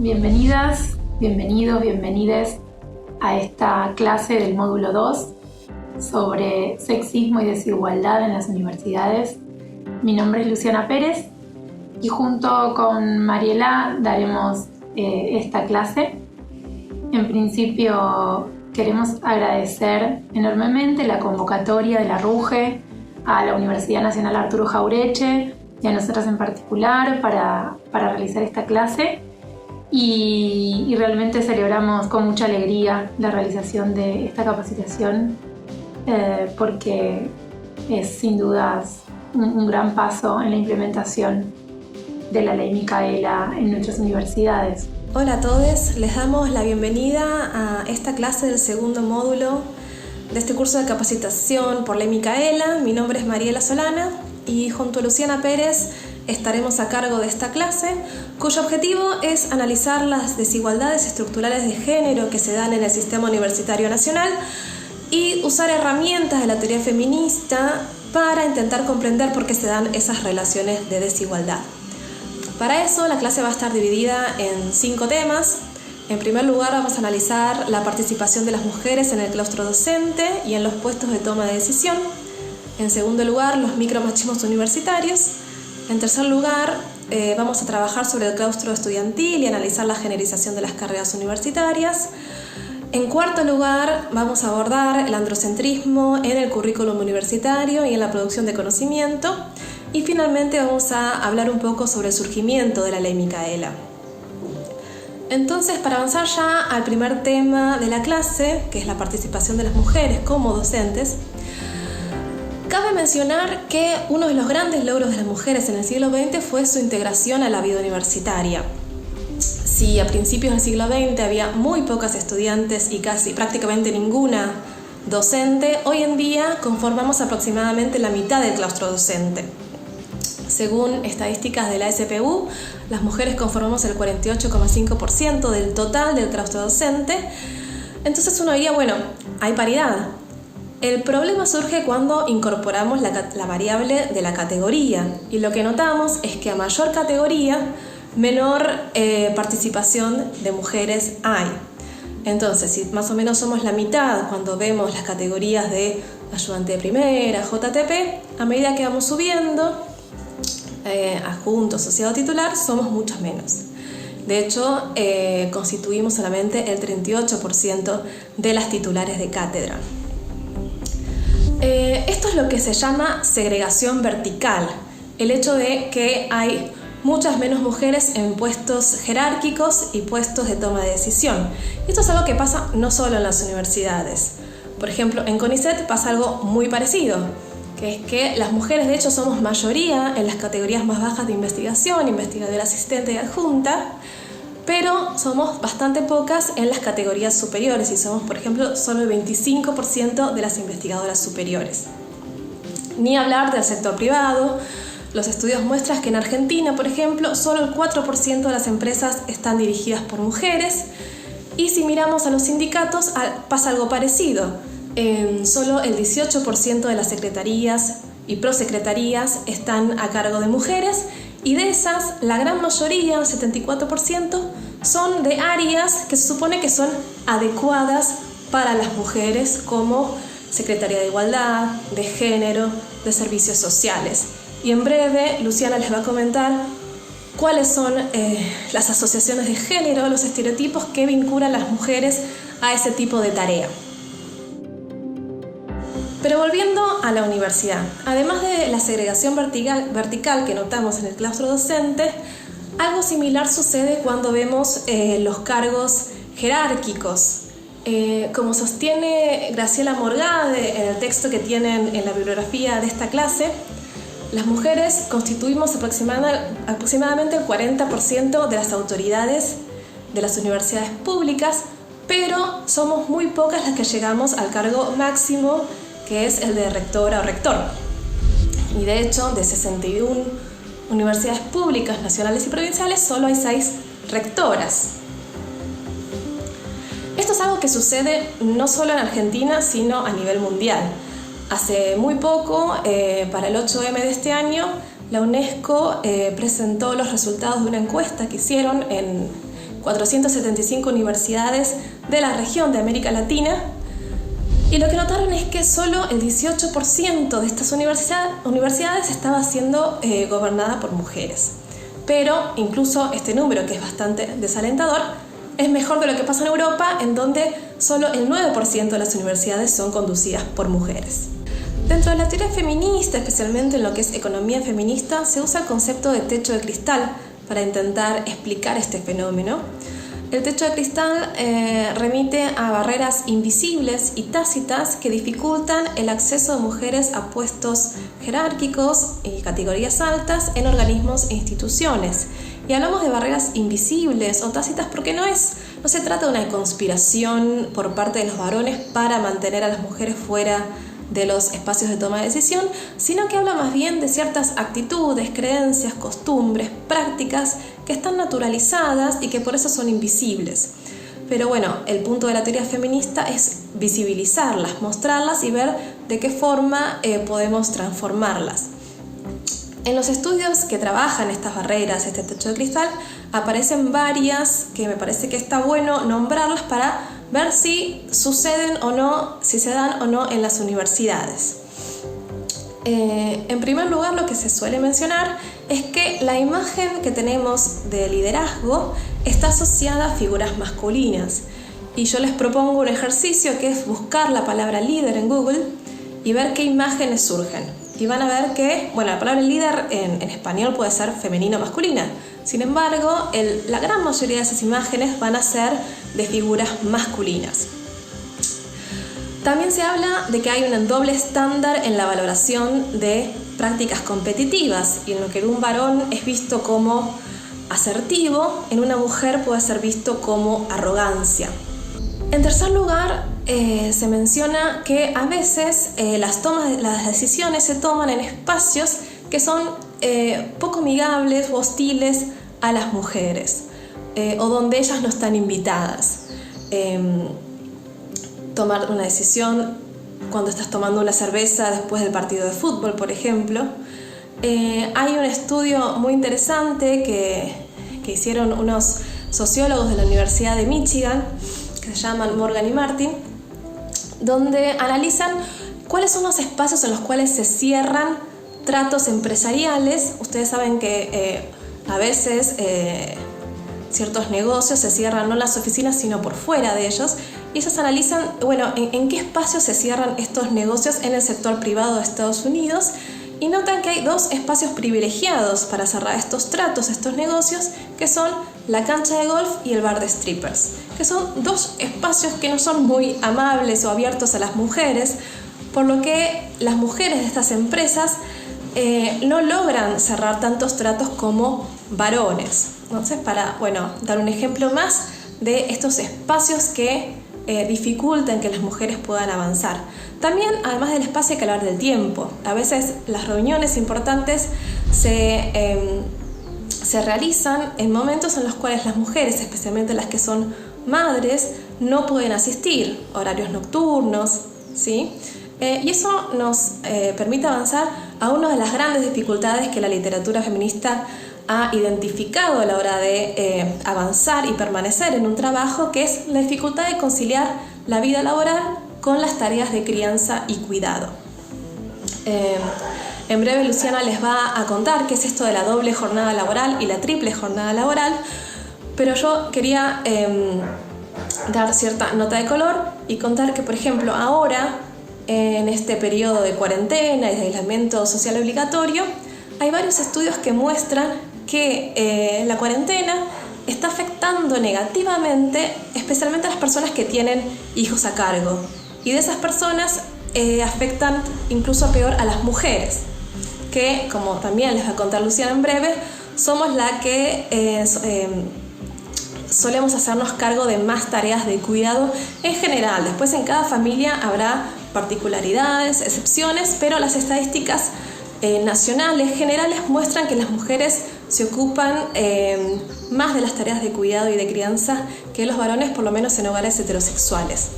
Bienvenidas, bienvenidos, bienvenides a esta clase del módulo 2 sobre sexismo y desigualdad en las universidades. Mi nombre es Luciana Pérez y junto con Mariela daremos esta clase. En principio queremos agradecer enormemente la convocatoria de la RUGE a la Universidad Nacional Arturo Jauretche y a nosotras en particular para realizar esta clase. Y realmente celebramos con mucha alegría la realización de esta capacitación porque es sin dudas un gran paso en la implementación de la Ley Micaela en nuestras universidades. Hola a todos, les damos la bienvenida a esta clase del segundo módulo de este curso de capacitación por Ley Micaela. Mi nombre es Mariela Solana y junto a Luciana Pérez estaremos a cargo de esta clase, cuyo objetivo es analizar las desigualdades estructurales de género que se dan en el sistema universitario nacional y usar herramientas de la teoría feminista para intentar comprender por qué se dan esas relaciones de desigualdad. Para eso, la clase va a estar dividida en 5 temas. En primer lugar, vamos a analizar la participación de las mujeres en el claustro docente y en los puestos de toma de decisión. En segundo lugar, los micromachismos universitarios. En tercer lugar, vamos a trabajar sobre el claustro estudiantil y analizar la generización de las carreras universitarias. En cuarto lugar, vamos a abordar el androcentrismo en el currículum universitario y en la producción de conocimiento. Y finalmente vamos a hablar un poco sobre el surgimiento de la Ley Micaela. Entonces, para avanzar ya al primer tema de la clase, que es la participación de las mujeres como docentes, cabe mencionar que uno de los grandes logros de las mujeres en el siglo XX fue su integración a la vida universitaria. Si a principios del siglo XX había muy pocas estudiantes y casi prácticamente ninguna docente, hoy en día conformamos aproximadamente la mitad del claustro docente. Según estadísticas de la SPU, las mujeres conformamos el 48,5% del total del claustro docente. Entonces uno diría, bueno, hay paridad. El problema surge cuando incorporamos la variable de la categoría y lo que notamos es que a mayor categoría, menor participación de mujeres hay. Entonces, si más o menos somos la mitad cuando vemos las categorías de ayudante de primera, JTP, a medida que vamos subiendo, adjunto, asociado titular, somos muchos menos. De hecho, constituimos solamente el 38% de las titulares de cátedra. Esto es lo que se llama segregación vertical, el hecho de que hay muchas menos mujeres en puestos jerárquicos y puestos de toma de decisión. Y esto es algo que pasa no solo en las universidades. Por ejemplo, en CONICET pasa algo muy parecido, que es que las mujeres de hecho somos mayoría en las categorías más bajas de investigación, investigadora asistente y adjunta, pero somos bastante pocas en las categorías superiores y somos, por ejemplo, solo el 25% de las investigadoras superiores. Ni hablar del sector privado. Los estudios muestran que en Argentina, por ejemplo, solo el 4% de las empresas están dirigidas por mujeres y si miramos a los sindicatos pasa algo parecido. Solo el 18% de las secretarías y prosecretarías están a cargo de mujeres y de esas, la gran mayoría, el 74%, son de áreas que se supone que son adecuadas para las mujeres, como Secretaría de Igualdad, de Género, de Servicios Sociales. Y en breve, Luciana les va a comentar cuáles son las asociaciones de género, los estereotipos que vinculan a las mujeres a ese tipo de tarea. Pero volviendo a la universidad, además de la segregación vertical que notamos en el claustro docente, algo similar sucede cuando vemos los cargos jerárquicos. Como sostiene Graciela Morgade en el texto que tienen en la bibliografía de esta clase, las mujeres constituimos aproximadamente el 40% de las autoridades de las universidades públicas, pero somos muy pocas las que llegamos al cargo máximo, que es el de rectora o rector. Y de hecho, de 61 universidades públicas, nacionales y provinciales, solo hay 6 rectoras. Esto es algo que sucede no solo en Argentina, sino a nivel mundial. Hace muy poco, para el 8M de este año, la UNESCO presentó los resultados de una encuesta que hicieron 475 universidades de la región de América Latina, y lo que notaron es que solo el 18% de estas universidades estaba siendo gobernada por mujeres. Pero incluso este número, que es bastante desalentador, es mejor de lo que pasa en Europa, en donde solo el 9% de las universidades son conducidas por mujeres. Dentro de la teoría feminista, especialmente en lo que es economía feminista, se usa el concepto de techo de cristal para intentar explicar este fenómeno. El techo de cristal remite a barreras invisibles y tácitas que dificultan el acceso de mujeres a puestos jerárquicos y categorías altas en organismos e instituciones. Y hablamos de barreras invisibles o tácitas porque no se trata de una conspiración por parte de los varones para mantener a las mujeres fuera de los espacios de toma de decisión, sino que habla más bien de ciertas actitudes, creencias, costumbres, prácticas que están naturalizadas y que por eso son invisibles. Pero bueno, el punto de la teoría feminista es visibilizarlas, mostrarlas y ver de qué forma podemos transformarlas. En los estudios que trabajan estas barreras, este techo de cristal, aparecen varias que me parece que está bueno nombrarlas para ver si suceden o no, si se dan o no en las universidades. En primer lugar, lo que se suele mencionar es que la imagen que tenemos de liderazgo está asociada a figuras masculinas. Y yo les propongo un ejercicio que es buscar la palabra líder en Google y ver qué imágenes surgen. Y van a ver que, la palabra líder en español puede ser femenina o masculina. Sin embargo, la gran mayoría de esas imágenes van a ser de figuras masculinas. También se habla de que hay un doble estándar en la valoración de prácticas competitivas, y en lo que en un varón es visto como asertivo, en una mujer puede ser visto como arrogancia. En tercer lugar, se menciona que a veces las decisiones se toman en espacios que son poco amigables o hostiles a las mujeres, o donde ellas no están invitadas. Tomar una decisión cuando estás tomando una cerveza después del partido de fútbol, por ejemplo. Hay un estudio muy interesante que hicieron unos sociólogos de la Universidad de Michigan, que se llaman Morgan y Martin, donde analizan cuáles son los espacios en los cuales se cierran tratos empresariales. Ustedes saben que a veces ciertos negocios se cierran no en las oficinas sino por fuera de ellos, y ellos analizan en qué espacios se cierran estos negocios en el sector privado de Estados Unidos, y notan que hay dos espacios privilegiados para cerrar estos tratos, estos negocios, que son la cancha de golf y el bar de strippers, que son dos espacios que no son muy amables o abiertos a las mujeres, por lo que las mujeres de estas empresas no logran cerrar tantos tratos como varones. Entonces, para dar un ejemplo más de estos espacios que dificultan que las mujeres puedan avanzar. También, además del espacio, hay que hablar del tiempo. A veces las reuniones importantes se realizan en momentos en los cuales las mujeres, especialmente las que son madres, no pueden asistir, horarios nocturnos, ¿sí? Y eso nos permite avanzar a una de las grandes dificultades que la literatura feminista ha identificado a la hora de avanzar y permanecer en un trabajo, que es la dificultad de conciliar la vida laboral con las tareas de crianza y cuidado. En breve Luciana les va a contar qué es esto de la doble jornada laboral y la triple jornada laboral, pero yo quería dar cierta nota de color y contar que, por ejemplo, ahora, en este periodo de cuarentena y de aislamiento social obligatorio, hay varios estudios que muestran que la cuarentena está afectando negativamente especialmente a las personas que tienen hijos a cargo, y de esas personas afectan incluso peor a las mujeres, que, como también les va a contar Luciana en breve, somos la que solemos hacernos cargo de más tareas de cuidado en general. Después, en cada familia habrá particularidades, excepciones, pero las estadísticas nacionales generales muestran que las mujeres se ocupan más de las tareas de cuidado y de crianza que los varones, por lo menos en hogares heterosexuales.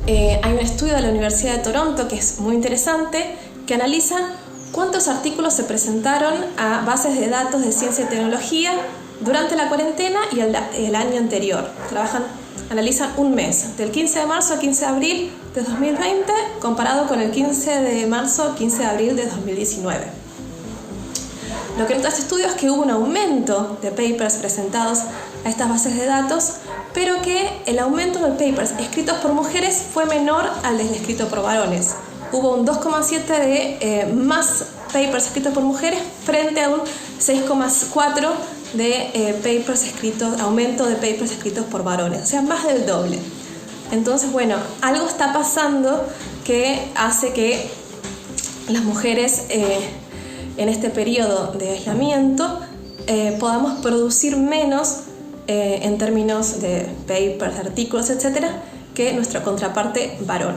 Hay un estudio de la Universidad de Toronto que es muy interesante, que analiza cuántos artículos se presentaron a bases de datos de ciencia y tecnología durante la cuarentena y el año anterior. Analizan un mes, del 15 de marzo al 15 de abril de 2020, comparado con el 15 de marzo al 15 de abril de 2019. Lo que nota este estudio es que hubo un aumento de papers presentados a estas bases de datos, pero que el aumento de papers escritos por mujeres fue menor al del escrito por varones. Hubo un 2,7 de más papers escritos por mujeres frente a un 6,4 de aumento de papers escritos por varones, o sea, más del doble. Entonces, bueno, algo está pasando que hace que las mujeres en este periodo de aislamiento podamos producir menos en términos de papers, de artículos, etcétera, que nuestra contraparte varón.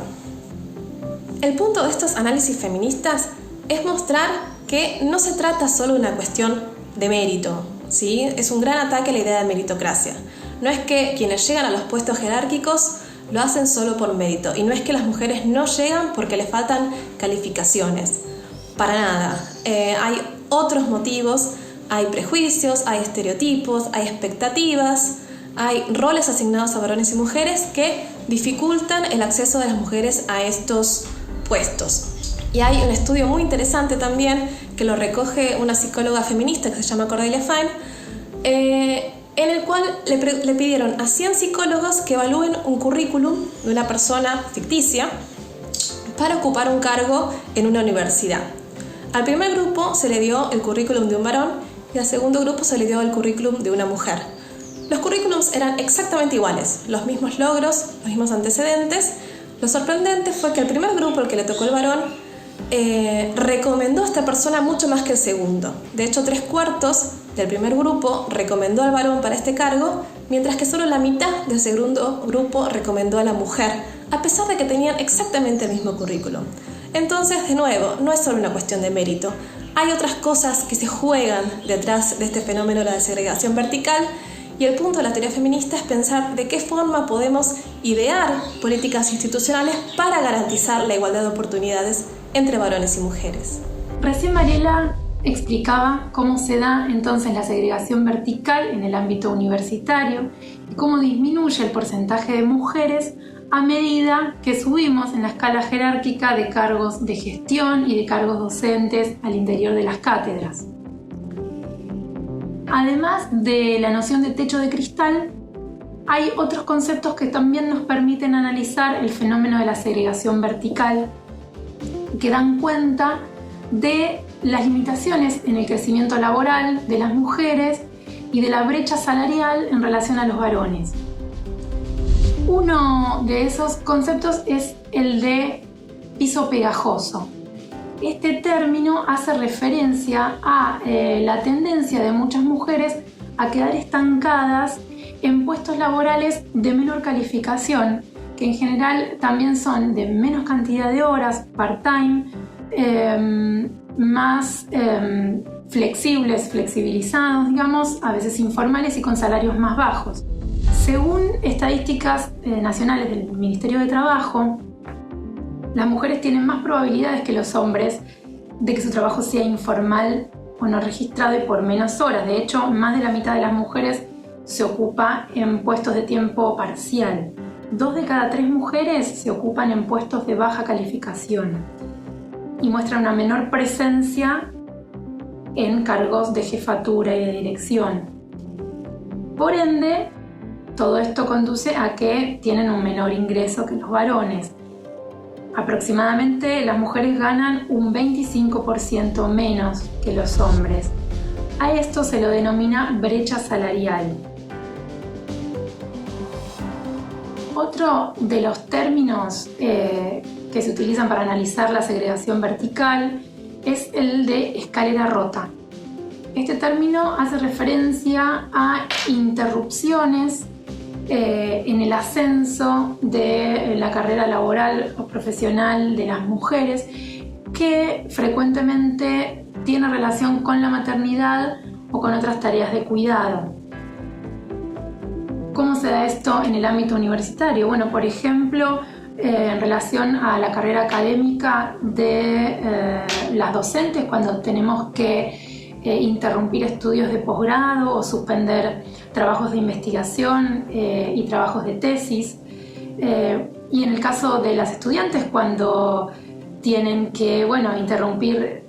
El punto de estos análisis feministas es mostrar que no se trata solo de una cuestión de mérito, ¿sí? Es un gran ataque a la idea de meritocracia. No es que quienes llegan a los puestos jerárquicos lo hacen solo por mérito, y no es que las mujeres no llegan porque les faltan calificaciones. Para nada. Hay otros motivos, hay prejuicios, hay estereotipos, hay expectativas, hay roles asignados a varones y mujeres que dificultan el acceso de las mujeres a estos puestos. Y hay un estudio muy interesante también que lo recoge una psicóloga feminista que se llama Cordelia Fine, en el cual le pidieron a 100 psicólogos que evalúen un currículum de una persona ficticia para ocupar un cargo en una universidad. Al primer grupo se le dio el currículum de un varón y al segundo grupo se le dio el currículum de una mujer. Los currículums eran exactamente iguales, los mismos logros, los mismos antecedentes. Lo sorprendente fue que el primer grupo, el que le tocó el varón, recomendó a esta persona mucho más que el segundo. De hecho, 3/4 del primer grupo recomendó al varón para este cargo, mientras que solo la mitad del segundo grupo recomendó a la mujer, a pesar de que tenían exactamente el mismo currículum. Entonces, de nuevo, no es solo una cuestión de mérito. Hay otras cosas que se juegan detrás de este fenómeno de la segregación vertical, y el punto de la teoría feminista es pensar de qué forma podemos idear políticas institucionales para garantizar la igualdad de oportunidades entre varones y mujeres. Recién Mariela explicaba cómo se da entonces la segregación vertical en el ámbito universitario y cómo disminuye el porcentaje de mujeres a medida que subimos en la escala jerárquica de cargos de gestión y de cargos docentes al interior de las cátedras. Además de la noción de techo de cristal, hay otros conceptos que también nos permiten analizar el fenómeno de la segregación vertical, que dan cuenta de las limitaciones en el crecimiento laboral de las mujeres y de la brecha salarial en relación a los varones. Uno de esos conceptos es el de piso pegajoso. Este término hace referencia a la tendencia de muchas mujeres a quedar estancadas en puestos laborales de menor calificación, que en general también son de menos cantidad de horas, part-time, más flexibilizados, digamos, a veces informales y con salarios más bajos. Según estadísticas nacionales del Ministerio de Trabajo, las mujeres tienen más probabilidades que los hombres de que su trabajo sea informal o no registrado y por menos horas. De hecho, más de la mitad de las mujeres se ocupa en puestos de tiempo parcial. 2 de cada 3 mujeres se ocupan en puestos de baja calificación y muestran una menor presencia en cargos de jefatura y de dirección. Por ende, todo esto conduce a que tienen un menor ingreso que los varones. Aproximadamente las mujeres ganan un 25% menos que los hombres. A esto se lo denomina brecha salarial. Otro de los términos que se utilizan para analizar la segregación vertical es el de escalera rota. Este término hace referencia a interrupciones en el ascenso de la carrera laboral o profesional de las mujeres, que frecuentemente tiene relación con la maternidad o con otras tareas de cuidado. ¿Cómo se da esto en el ámbito universitario? Bueno, por ejemplo, en relación a la carrera académica de las docentes, cuando tenemos que interrumpir estudios de posgrado o suspender trabajos de investigación y trabajos de tesis. Y en el caso de las estudiantes, cuando tienen que interrumpir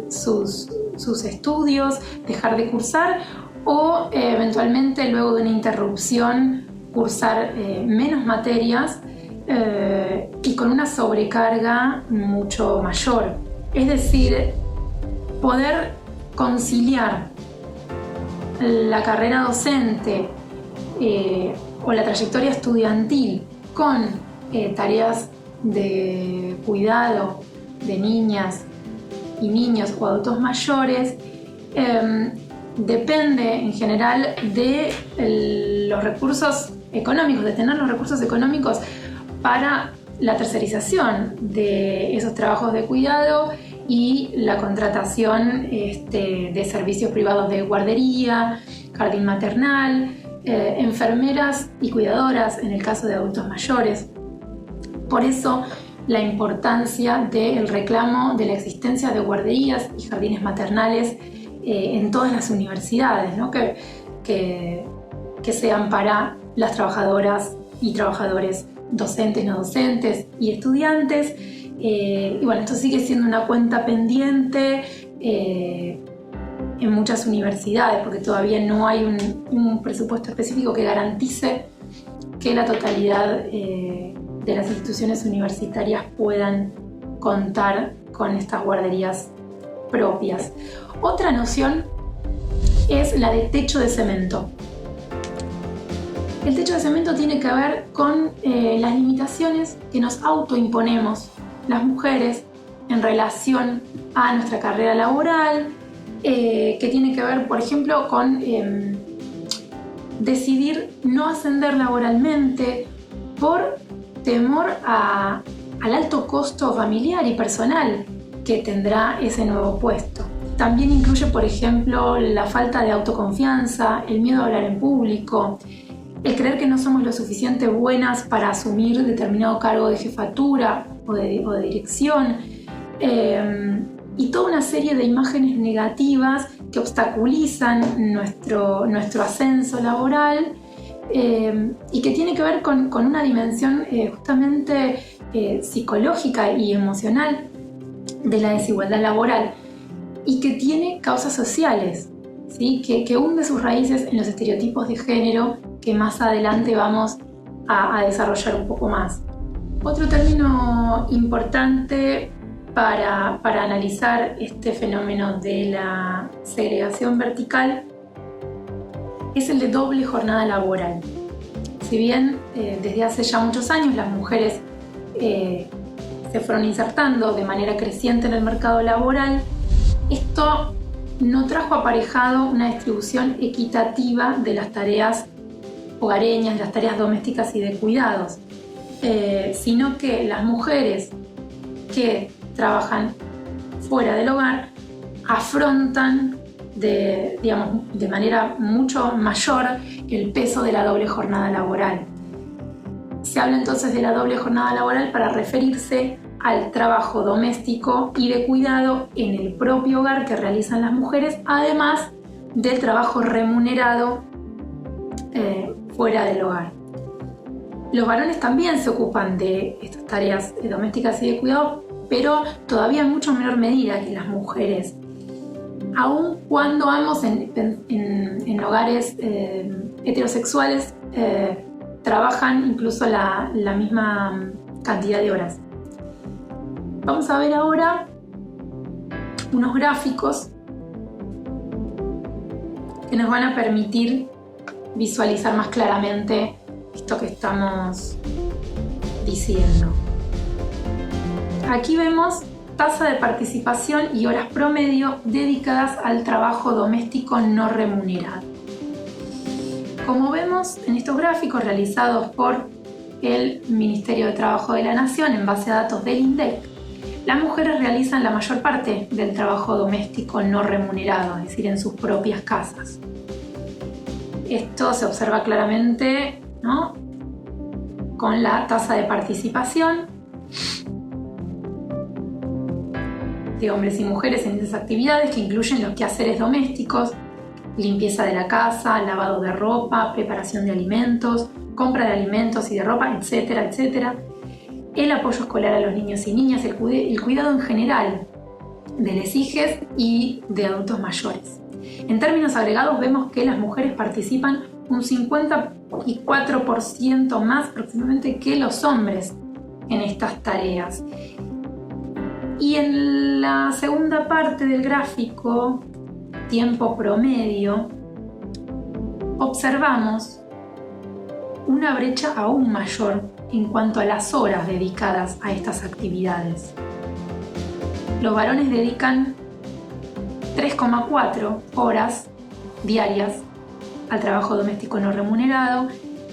sus estudios, dejar de cursar o eventualmente luego de una interrupción cursar menos materias y con una sobrecarga mucho mayor. Es decir, poder conciliar la carrera docente o la trayectoria estudiantil con tareas de cuidado de niñas y niños o adultos mayores depende en general de los recursos económicos, de tener los recursos económicos para la tercerización de esos trabajos de cuidado y la contratación de servicios privados de guardería, jardín maternal, enfermeras y cuidadoras en el caso de adultos mayores. Por eso la importancia del reclamo de la existencia de guarderías y jardines maternales en todas las universidades, ¿no? que sean para las trabajadoras y trabajadores docentes, no docentes y estudiantes. Y esto sigue siendo una cuenta pendiente en muchas universidades porque todavía no hay un presupuesto específico que garantice que la totalidad de las instituciones universitarias puedan contar con estas guarderías propias. Otra noción es la de techo de cemento. El techo de cemento tiene que ver con las limitaciones que nos autoimponemos las mujeres en relación a nuestra carrera laboral, que tiene que ver, por ejemplo, con decidir no ascender laboralmente por temor al alto costo familiar y personal que tendrá ese nuevo puesto. También incluye, por ejemplo, la falta de autoconfianza, el miedo a hablar en público, el creer que no somos lo suficiente buenas para asumir determinado cargo de jefatura o de dirección, y toda una serie de imágenes negativas que obstaculizan nuestro ascenso laboral y que tiene que ver con una dimensión justamente psicológica y emocional de la desigualdad laboral y que tiene causas sociales, ¿sí? que hunde sus raíces en los estereotipos de género que más adelante vamos a desarrollar un poco más. Otro término importante para analizar este fenómeno de la segregación vertical es el de doble jornada laboral. Si bien desde hace ya muchos años las mujeres se fueron insertando de manera creciente en el mercado laboral, esto no trajo aparejado una distribución equitativa de las tareas hogareñas, de las tareas domésticas y de cuidados, sino que las mujeres que trabajan fuera del hogar afrontan de manera mucho mayor el peso de la doble jornada laboral. Se habla entonces de la doble jornada laboral para referirse al trabajo doméstico y de cuidado en el propio hogar que realizan las mujeres, además del trabajo remunerado fuera del hogar. Los varones también se ocupan de estas tareas domésticas y de cuidado, pero todavía en mucho menor medida que las mujeres. Aun cuando ambos en hogares heterosexuales trabajan incluso la misma cantidad de horas. Vamos a ver ahora unos gráficos que nos van a permitir visualizar más claramente esto que estamos diciendo. Aquí vemos tasa de participación y horas promedio dedicadas al trabajo doméstico no remunerado. Como vemos en estos gráficos realizados por el Ministerio de Trabajo de la Nación en base a datos del INDEC, las mujeres realizan la mayor parte del trabajo doméstico no remunerado, es decir, en sus propias casas. Esto se observa claramente, ¿no?, con la tasa de participación de hombres y mujeres en esas actividades que incluyen los quehaceres domésticos, limpieza de la casa, lavado de ropa, preparación de alimentos, compra de alimentos y de ropa, etcétera, etcétera. El apoyo escolar a los niños y niñas, el cuidado en general de las hijas y de adultos mayores. En términos agregados vemos que las mujeres participan un 54% más aproximadamente que los hombres en estas tareas. Y en la segunda parte del gráfico, tiempo promedio, observamos una brecha aún mayor en cuanto a las horas dedicadas a estas actividades. Los varones dedican 3,4 horas diarias al trabajo doméstico no remunerado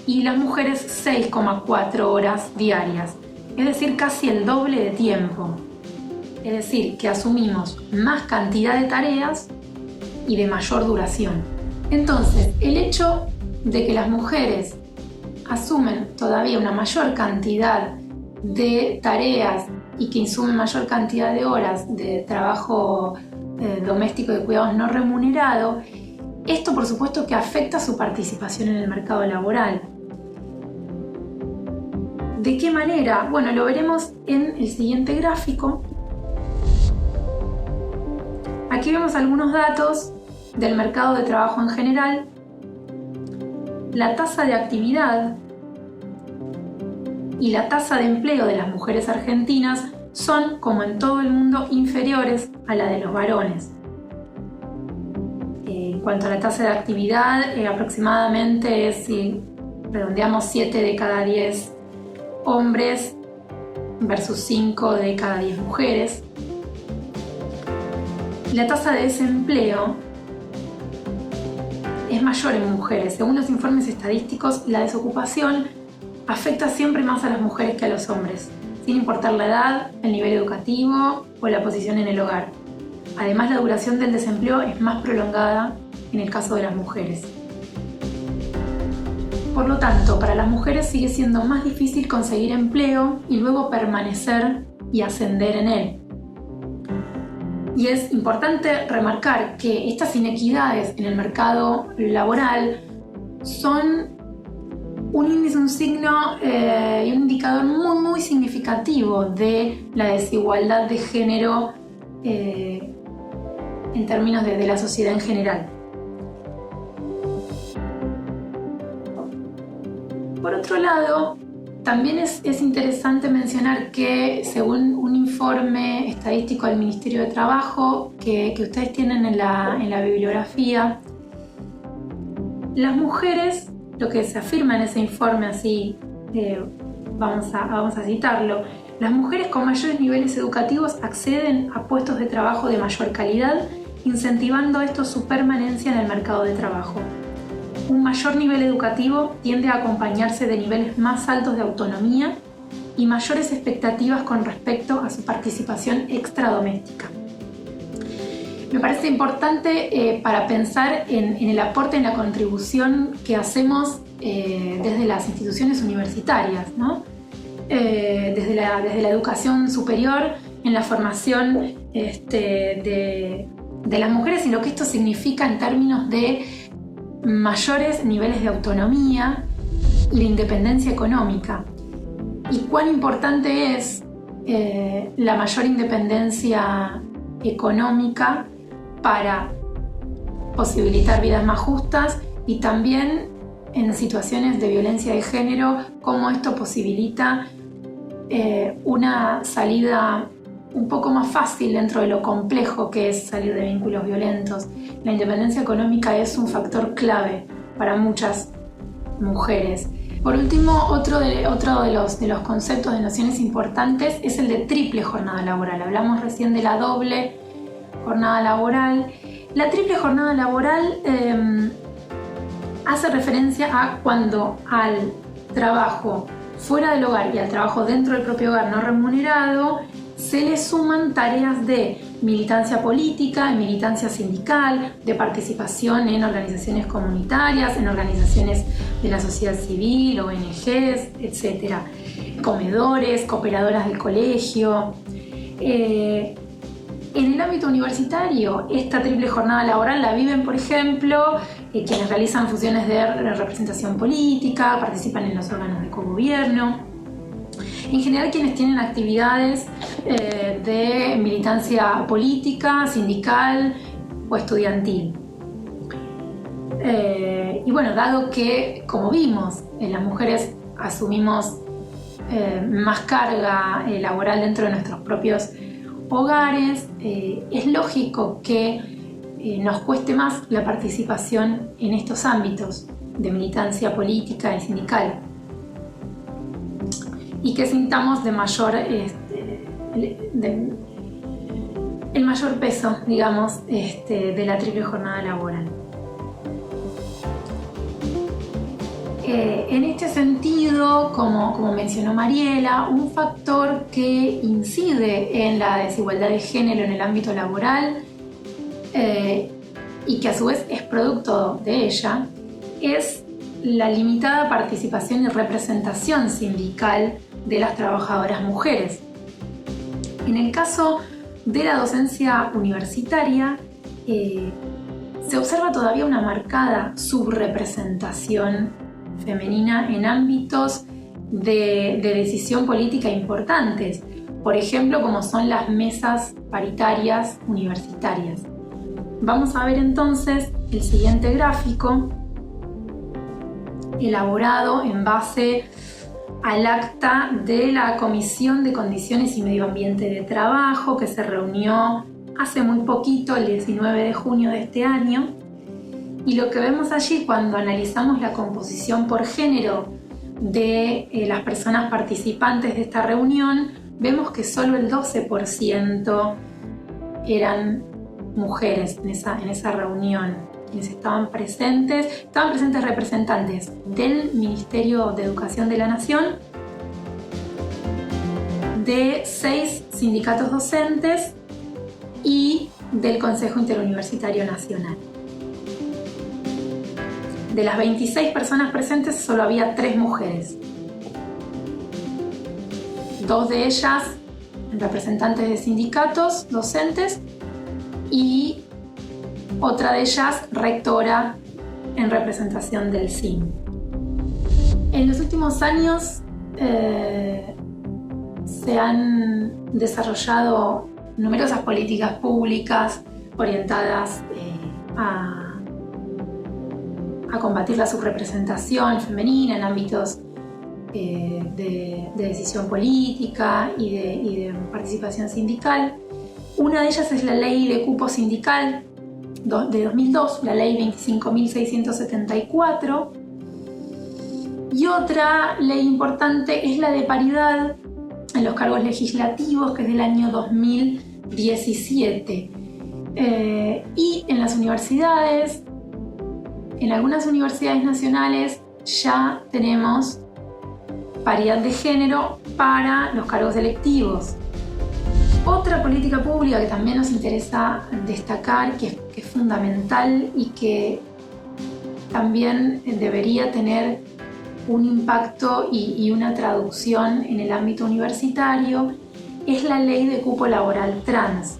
y las mujeres 6,4 horas diarias, es decir, casi el doble de tiempo. Es decir, que asumimos más cantidad de tareas y de mayor duración. Entonces, el hecho de que las mujeres asumen todavía una mayor cantidad de tareas y que insumen mayor cantidad de horas de trabajo doméstico de cuidados no remunerado, esto por supuesto que afecta su participación en el mercado laboral. ¿De qué manera? Bueno, lo veremos en el siguiente gráfico. Aquí vemos algunos datos del mercado de trabajo en general. La tasa de actividad y la tasa de empleo de las mujeres argentinas son, como en todo el mundo, inferiores a la de los varones. En cuanto a la tasa de actividad, aproximadamente es, si redondeamos, 7 de cada 10 hombres versus 5 de cada 10 mujeres. La tasa de desempleo es mayor en mujeres. Según los informes estadísticos, la desocupación afecta siempre más a las mujeres que a los hombres, sin importar la edad, el nivel educativo o la posición en el hogar. Además, la duración del desempleo es más prolongada en el caso de las mujeres. Por lo tanto, para las mujeres sigue siendo más difícil conseguir empleo y luego permanecer y ascender en él. Y es importante remarcar que estas inequidades en el mercado laboral son un índice, un signo y un indicador muy significativo de la desigualdad de género en términos de la sociedad en general. Por otro lado, también es interesante mencionar que, según un informe estadístico del Ministerio de Trabajo que ustedes tienen en la bibliografía, las mujeres, lo que se afirma en ese informe, así vamos a citarlo, las mujeres con mayores niveles educativos acceden a puestos de trabajo de mayor calidad, incentivando esto su permanencia en el mercado de trabajo. Un mayor nivel educativo tiende a acompañarse de niveles más altos de autonomía y mayores expectativas con respecto a su participación extradoméstica. Me parece importante para pensar en el aporte, en la contribución que hacemos desde las instituciones universitarias, ¿no? Desde la educación superior, en la formación de las mujeres y lo que esto significa en términos de mayores niveles de autonomía y de independencia económica. Y cuán importante es la mayor independencia económica para posibilitar vidas más justas y también en situaciones de violencia de género, cómo esto posibilita una salida un poco más fácil dentro de lo complejo que es salir de vínculos violentos. La independencia económica es un factor clave para muchas mujeres. Por último, otro de los conceptos de nociones importantes es el de triple jornada laboral. Hablamos recién de la doble jornada laboral. La triple jornada laboral hace referencia a cuando al trabajo fuera del hogar y al trabajo dentro del propio hogar no remunerado se le suman tareas de militancia política, militancia sindical, de participación en organizaciones comunitarias, en organizaciones de la sociedad civil, ONGs, etc. Comedores, cooperadoras del colegio. En el ámbito universitario, esta triple jornada laboral la viven, por ejemplo, quienes realizan funciones de representación política, participan en los órganos de cogobierno, en general quienes tienen actividades de militancia política, sindical o estudiantil. Y bueno, dado que, como vimos, las mujeres asumimos más carga laboral dentro de nuestros propios hogares, es lógico que nos cueste más la participación en estos ámbitos de militancia política y sindical, y que sintamos el mayor peso, digamos, de la triple jornada laboral. En este sentido, como mencionó Mariela, un factor que incide en la desigualdad de género en el ámbito laboral y que a su vez es producto de ella, es la limitada participación y representación sindical de las trabajadoras mujeres. En el caso de la docencia universitaria, se observa todavía una marcada subrepresentación femenina en ámbitos de decisión política importantes, por ejemplo, como son las mesas paritarias universitarias. Vamos a ver entonces el siguiente gráfico, elaborado en base al acta de la Comisión de Condiciones y Medio Ambiente de Trabajo, que se reunió hace muy poquito, el 19 de junio de este año. Y lo que vemos allí cuando analizamos la composición por género de las personas participantes de esta reunión, vemos que solo el 12% eran mujeres en esa reunión. Quienes estaban presentes representantes del Ministerio de Educación de la Nación, de 6 sindicatos docentes y del Consejo Interuniversitario Nacional. De las 26 personas presentes solo había 3 mujeres. 2 de ellas representantes de sindicatos docentes y otra de ellas rectora en representación del CIN. En los últimos años se han desarrollado numerosas políticas públicas orientadas a combatir la subrepresentación femenina en ámbitos de decisión política y de participación sindical. Una de ellas es la Ley de Cupo Sindical de 2002, la Ley 25.674, y otra ley importante es la de paridad en los cargos legislativos, que es del año 2017. Y en las universidades, en algunas universidades nacionales ya tenemos paridad de género para los cargos electivos. Otra política pública que también nos interesa destacar, que es fundamental y que también debería tener un impacto y una traducción en el ámbito universitario, es la Ley de Cupo Laboral Trans,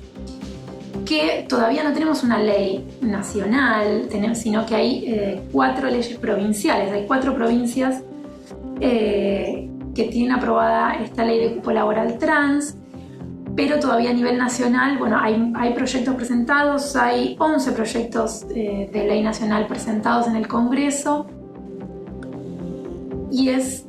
que todavía no tenemos una ley nacional, sino que hay 4 leyes provinciales. Hay 4 provincias que tienen aprobada esta Ley de Cupo Laboral Trans, pero todavía a nivel nacional, bueno, hay proyectos presentados, hay 11 proyectos de ley nacional presentados en el Congreso, y es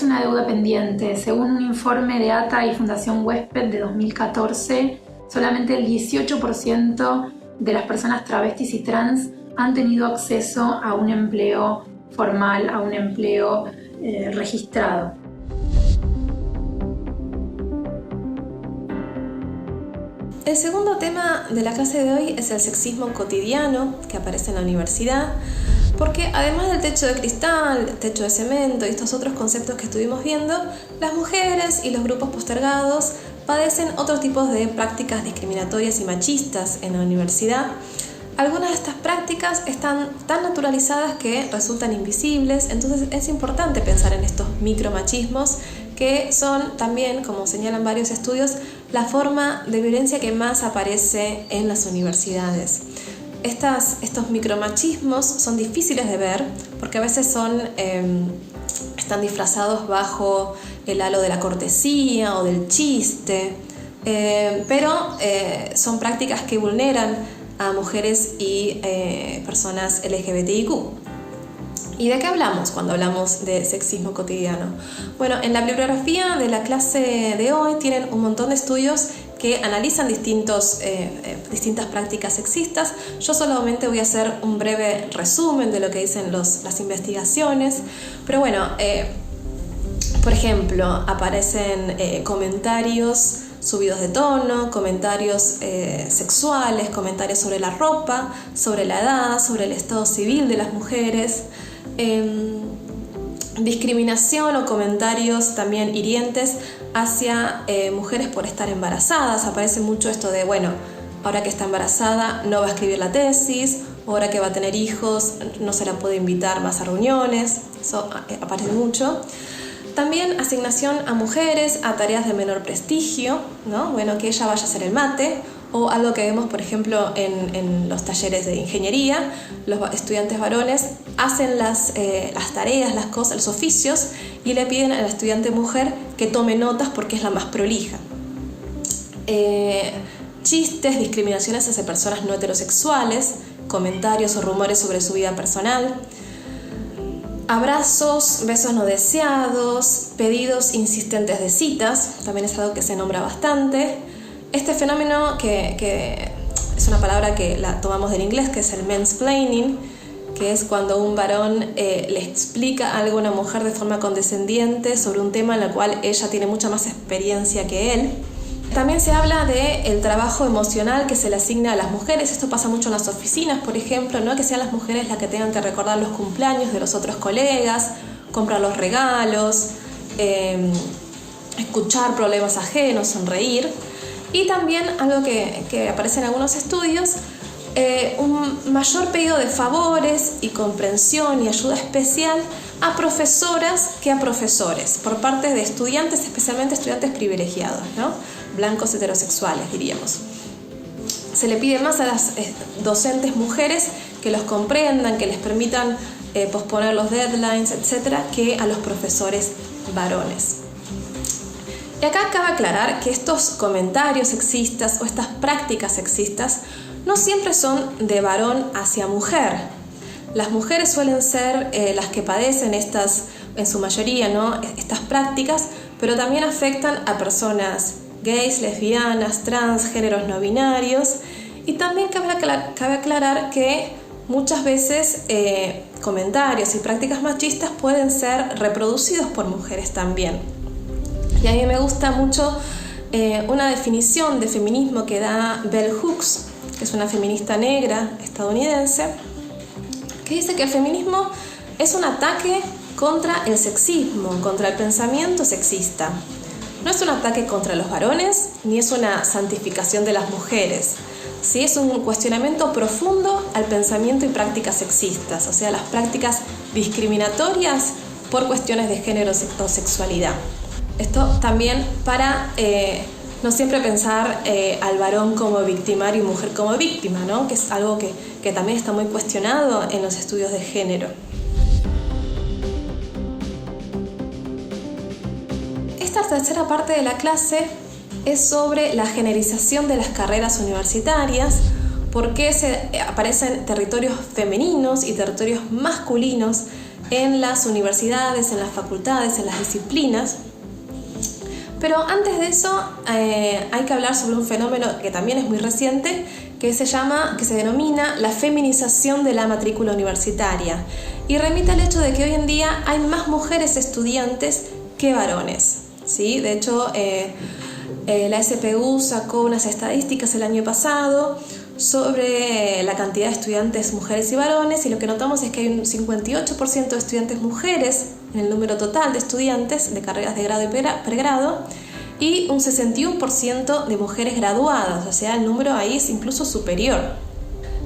una deuda pendiente. Según un informe de ATA y Fundación Huésped de 2014, solamente el 18% de las personas travestis y trans han tenido acceso a un empleo formal, a un empleo registrado. El segundo tema de la clase de hoy es el sexismo cotidiano que aparece en la universidad, porque además del techo de cristal, techo de cemento y estos otros conceptos que estuvimos viendo, las mujeres y los grupos postergados padecen otros tipos de prácticas discriminatorias y machistas en la universidad. Algunas de estas prácticas están tan naturalizadas que resultan invisibles, entonces es importante pensar en estos micromachismos que son también, como señalan varios estudios, la forma de violencia que más aparece en las universidades. Estos micromachismos son difíciles de ver porque a veces están disfrazados bajo el halo de la cortesía o del chiste, pero son prácticas que vulneran a mujeres y personas LGBTIQ. ¿Y de qué hablamos cuando hablamos de sexismo cotidiano? Bueno, en la bibliografía de la clase de hoy tienen un montón de estudios que analizan distintas prácticas sexistas. Yo solamente voy a hacer un breve resumen de lo que dicen las investigaciones. Pero bueno, por ejemplo, aparecen comentarios subidos de tono, comentarios sexuales, comentarios sobre la ropa, sobre la edad, sobre el estado civil de las mujeres, discriminación o comentarios también hirientes hacia mujeres por estar embarazadas. Aparece mucho esto de, bueno, ahora que está embarazada no va a escribir la tesis, ahora que va a tener hijos no se la puede invitar más a reuniones. Eso aparece mucho. También asignación a mujeres a tareas de menor prestigio, ¿no? Bueno, que ella vaya a hacer el mate, o algo que vemos, por ejemplo, en los talleres de ingeniería, los estudiantes varones hacen las tareas, las cosas, los oficios, y le piden a la estudiante mujer que tome notas porque es la más prolija. Chistes, discriminaciones hacia personas no heterosexuales, comentarios o rumores sobre su vida personal, abrazos, besos no deseados, pedidos insistentes de citas, también es algo que se nombra bastante. Este fenómeno, que es una palabra que la tomamos del inglés, que es el mansplaining, que es cuando un varón le explica algo a una mujer de forma condescendiente sobre un tema en el cual ella tiene mucha más experiencia que él. También se habla del trabajo emocional que se le asigna a las mujeres. Esto pasa mucho en las oficinas, por ejemplo, ¿no? Que sean las mujeres las que tengan que recordar los cumpleaños de los otros colegas, comprar los regalos, escuchar problemas ajenos, sonreír. Y también algo que aparece en algunos estudios, un mayor pedido de favores y comprensión y ayuda especial a profesoras que a profesores, por parte de estudiantes, especialmente estudiantes privilegiados, ¿no? Blancos heterosexuales, diríamos. Se le pide más a las docentes mujeres que los comprendan, que les permitan posponer los deadlines, etcétera, que a los profesores varones. Y acá cabe aclarar que estos comentarios sexistas o estas prácticas sexistas no siempre son de varón hacia mujer. Las mujeres suelen ser las que padecen en su mayoría, ¿no? Estas prácticas, pero también afectan a personas gays, lesbianas, trans, géneros no binarios. Y también cabe aclarar que muchas veces comentarios y prácticas machistas pueden ser reproducidos por mujeres también. Y a mí me gusta mucho una definición de feminismo que da Bell Hooks, que es una feminista negra estadounidense, que dice que el feminismo es un ataque contra el sexismo, contra el pensamiento sexista. No es un ataque contra los varones, ni es una santificación de las mujeres. Sí, es un cuestionamiento profundo al pensamiento y prácticas sexistas, o sea, las prácticas discriminatorias por cuestiones de género o sexualidad. Esto también para no siempre pensar al varón como victimario y mujer como víctima, ¿no? Que es algo que también está muy cuestionado en los estudios de género. Esta tercera parte de la clase es sobre la generización de las carreras universitarias, por qué aparecen territorios femeninos y territorios masculinos en las universidades, en las facultades, en las disciplinas. Pero antes de eso hay que hablar sobre un fenómeno que también es muy reciente, que se denomina la feminización de la matrícula universitaria, y remite al hecho de que hoy en día hay más mujeres estudiantes que varones, ¿sí? De hecho, la SPU sacó unas estadísticas el año pasado sobre la cantidad de estudiantes mujeres y varones, y lo que notamos es que hay un 58% de estudiantes mujeres en el número total de estudiantes de carreras de grado y pregrado, y un 61% de mujeres graduadas, o sea, el número ahí es incluso superior.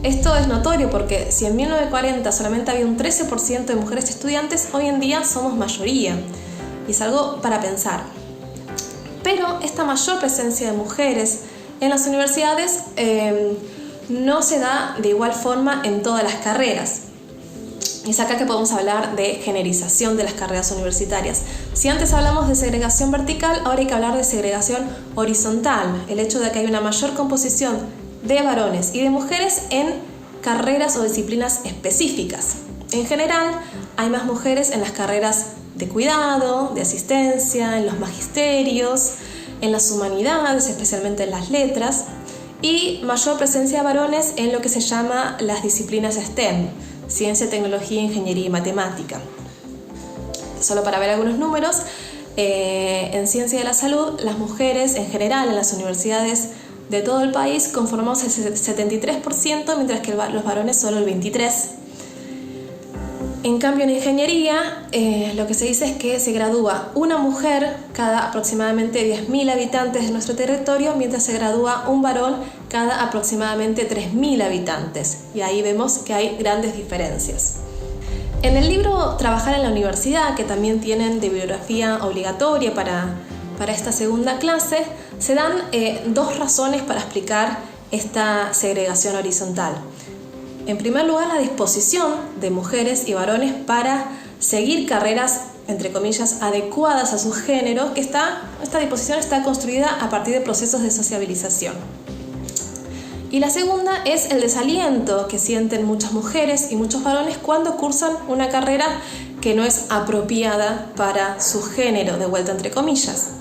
Esto es notorio porque si en 1940 solamente había un 13% de mujeres estudiantes, hoy en día somos mayoría, y es algo para pensar. Pero esta mayor presencia de mujeres en las universidades no se da de igual forma en todas las carreras. Es acá que podemos hablar de generización de las carreras universitarias. Si antes hablamos de segregación vertical, ahora hay que hablar de segregación horizontal, el hecho de que hay una mayor composición de varones y de mujeres en carreras o disciplinas específicas. En general, hay más mujeres en las carreras de cuidado, de asistencia, en los magisterios, en las humanidades, especialmente en las letras, y mayor presencia de varones en lo que se llama las disciplinas STEM, ciencia, tecnología, ingeniería y matemática. Solo para ver algunos números, en ciencia de la salud, las mujeres en general en las universidades de todo el país conformamos el 73%, mientras que los varones solo el 23%. En cambio, en ingeniería, lo que se dice es que se gradúa una mujer cada aproximadamente 10.000 habitantes de nuestro territorio, mientras se gradúa un varón cada aproximadamente 3.000 habitantes. Y ahí vemos que hay grandes diferencias. En el libro Trabajar en la Universidad, que también tienen de bibliografía obligatoria para esta segunda clase, se dan dos razones para explicar esta segregación horizontal. En primer lugar, la disposición de mujeres y varones para seguir carreras, entre comillas, adecuadas a su género, que esta disposición está construida a partir de procesos de sociabilización. Y la segunda es el desaliento que sienten muchas mujeres y muchos varones cuando cursan una carrera que no es apropiada para su género, de vuelta entre comillas.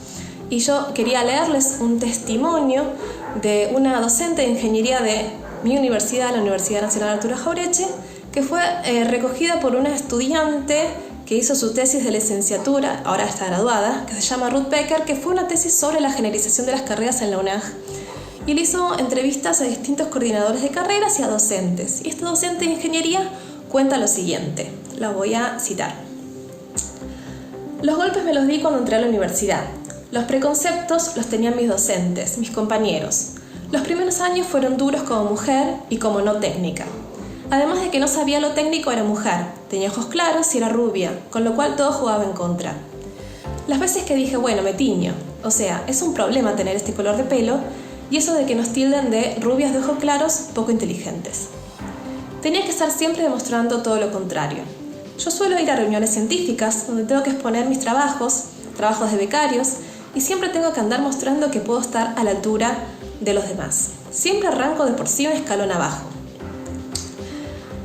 Y yo quería leerles un testimonio de una docente de ingeniería de mi universidad, la Universidad Nacional Arturo Jauretche, que fue recogida por una estudiante que hizo su tesis de licenciatura, ahora está graduada, que se llama Ruth Becker, que fue una tesis sobre la generización de las carreras en la UNAG. Y le hizo entrevistas a distintos coordinadores de carreras y a docentes. Y esta docente de ingeniería cuenta lo siguiente, la voy a citar. Los golpes me los di cuando entré a la universidad. Los preconceptos los tenían mis docentes, mis compañeros. Los primeros años fueron duros como mujer y como no técnica. Además de que no sabía lo técnico, era mujer, tenía ojos claros y era rubia, con lo cual todo jugaba en contra. Las veces que dije, bueno, me tiño, o sea, es un problema tener este color de pelo y eso de que nos tilden de rubias de ojos claros poco inteligentes. Tenía que estar siempre demostrando todo lo contrario. Yo suelo ir a reuniones científicas donde tengo que exponer mis trabajos de becarios, y siempre tengo que andar mostrando que puedo estar a la altura de los demás. Siempre arranco de por sí un escalón abajo.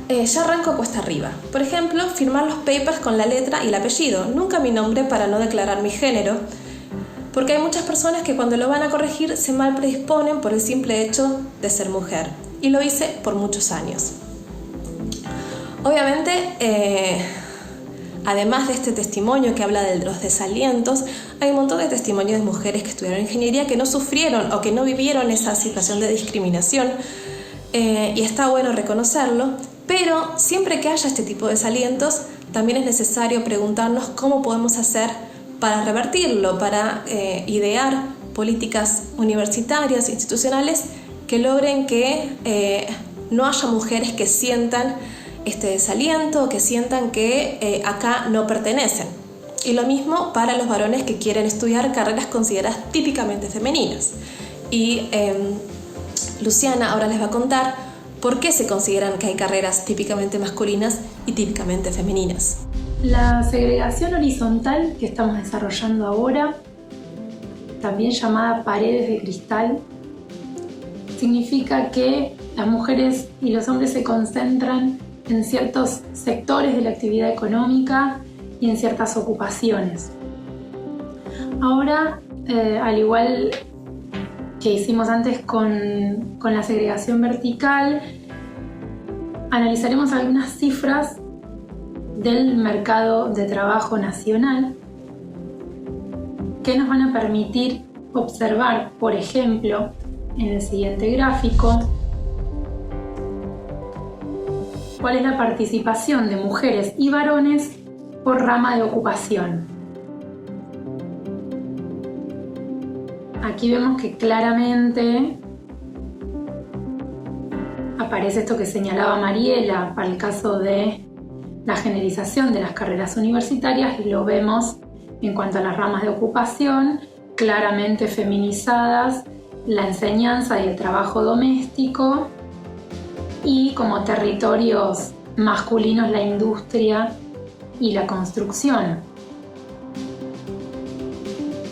Ya arranco cuesta arriba. Por ejemplo, firmar los papers con la letra y el apellido, nunca mi nombre para no declarar mi género, porque hay muchas personas que cuando lo van a corregir se mal predisponen por el simple hecho de ser mujer. Y lo hice por muchos años. Obviamente, además de este testimonio que habla de los desalientos, hay un montón de testimonios de mujeres que estudiaron ingeniería que no sufrieron o que no vivieron esa situación de discriminación, y está bueno reconocerlo, pero siempre que haya este tipo de desalientos, también es necesario preguntarnos cómo podemos hacer para revertirlo, para idear políticas universitarias, institucionales, que logren que no haya mujeres que sientan este desaliento, que sientan que acá no pertenecen. Y lo mismo para los varones que quieren estudiar carreras consideradas típicamente femeninas. Y Luciana ahora les va a contar por qué se consideran que hay carreras típicamente masculinas y típicamente femeninas. La segregación horizontal que estamos desarrollando ahora, también llamada paredes de cristal, significa que las mujeres y los hombres se concentran en ciertos sectores de la actividad económica y en ciertas ocupaciones. Ahora, al igual que hicimos antes con la segregación vertical, analizaremos algunas cifras del mercado de trabajo nacional que nos van a permitir observar, por ejemplo, en el siguiente gráfico, cuál es la participación de mujeres y varones por rama de ocupación. Aquí vemos que claramente aparece esto que señalaba Mariela para el caso de la generización de las carreras universitarias, y lo vemos en cuanto a las ramas de ocupación claramente feminizadas la enseñanza y el trabajo doméstico, y como territorios masculinos la industria y la construcción.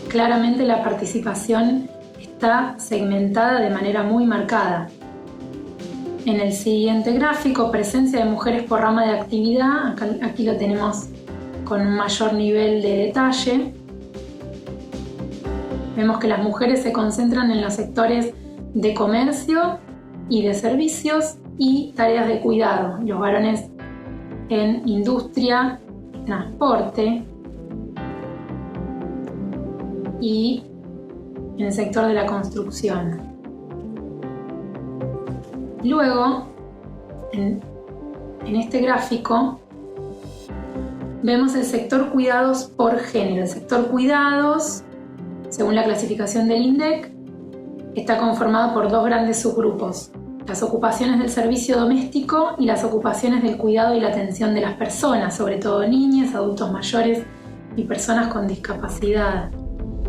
Claramente la participación está segmentada de manera muy marcada. En el siguiente gráfico, presencia de mujeres por rama de actividad, aquí lo tenemos con un mayor nivel de detalle. Vemos que las mujeres se concentran en los sectores de comercio y de servicios y tareas de cuidado, los varones en industria, transporte y en el sector de la construcción. Luego, en este gráfico, vemos el sector cuidados por género. El sector cuidados, según la clasificación del INDEC, está conformado por dos grandes subgrupos: las ocupaciones del servicio doméstico y las ocupaciones del cuidado y la atención de las personas, sobre todo niñas, adultos mayores y personas con discapacidad.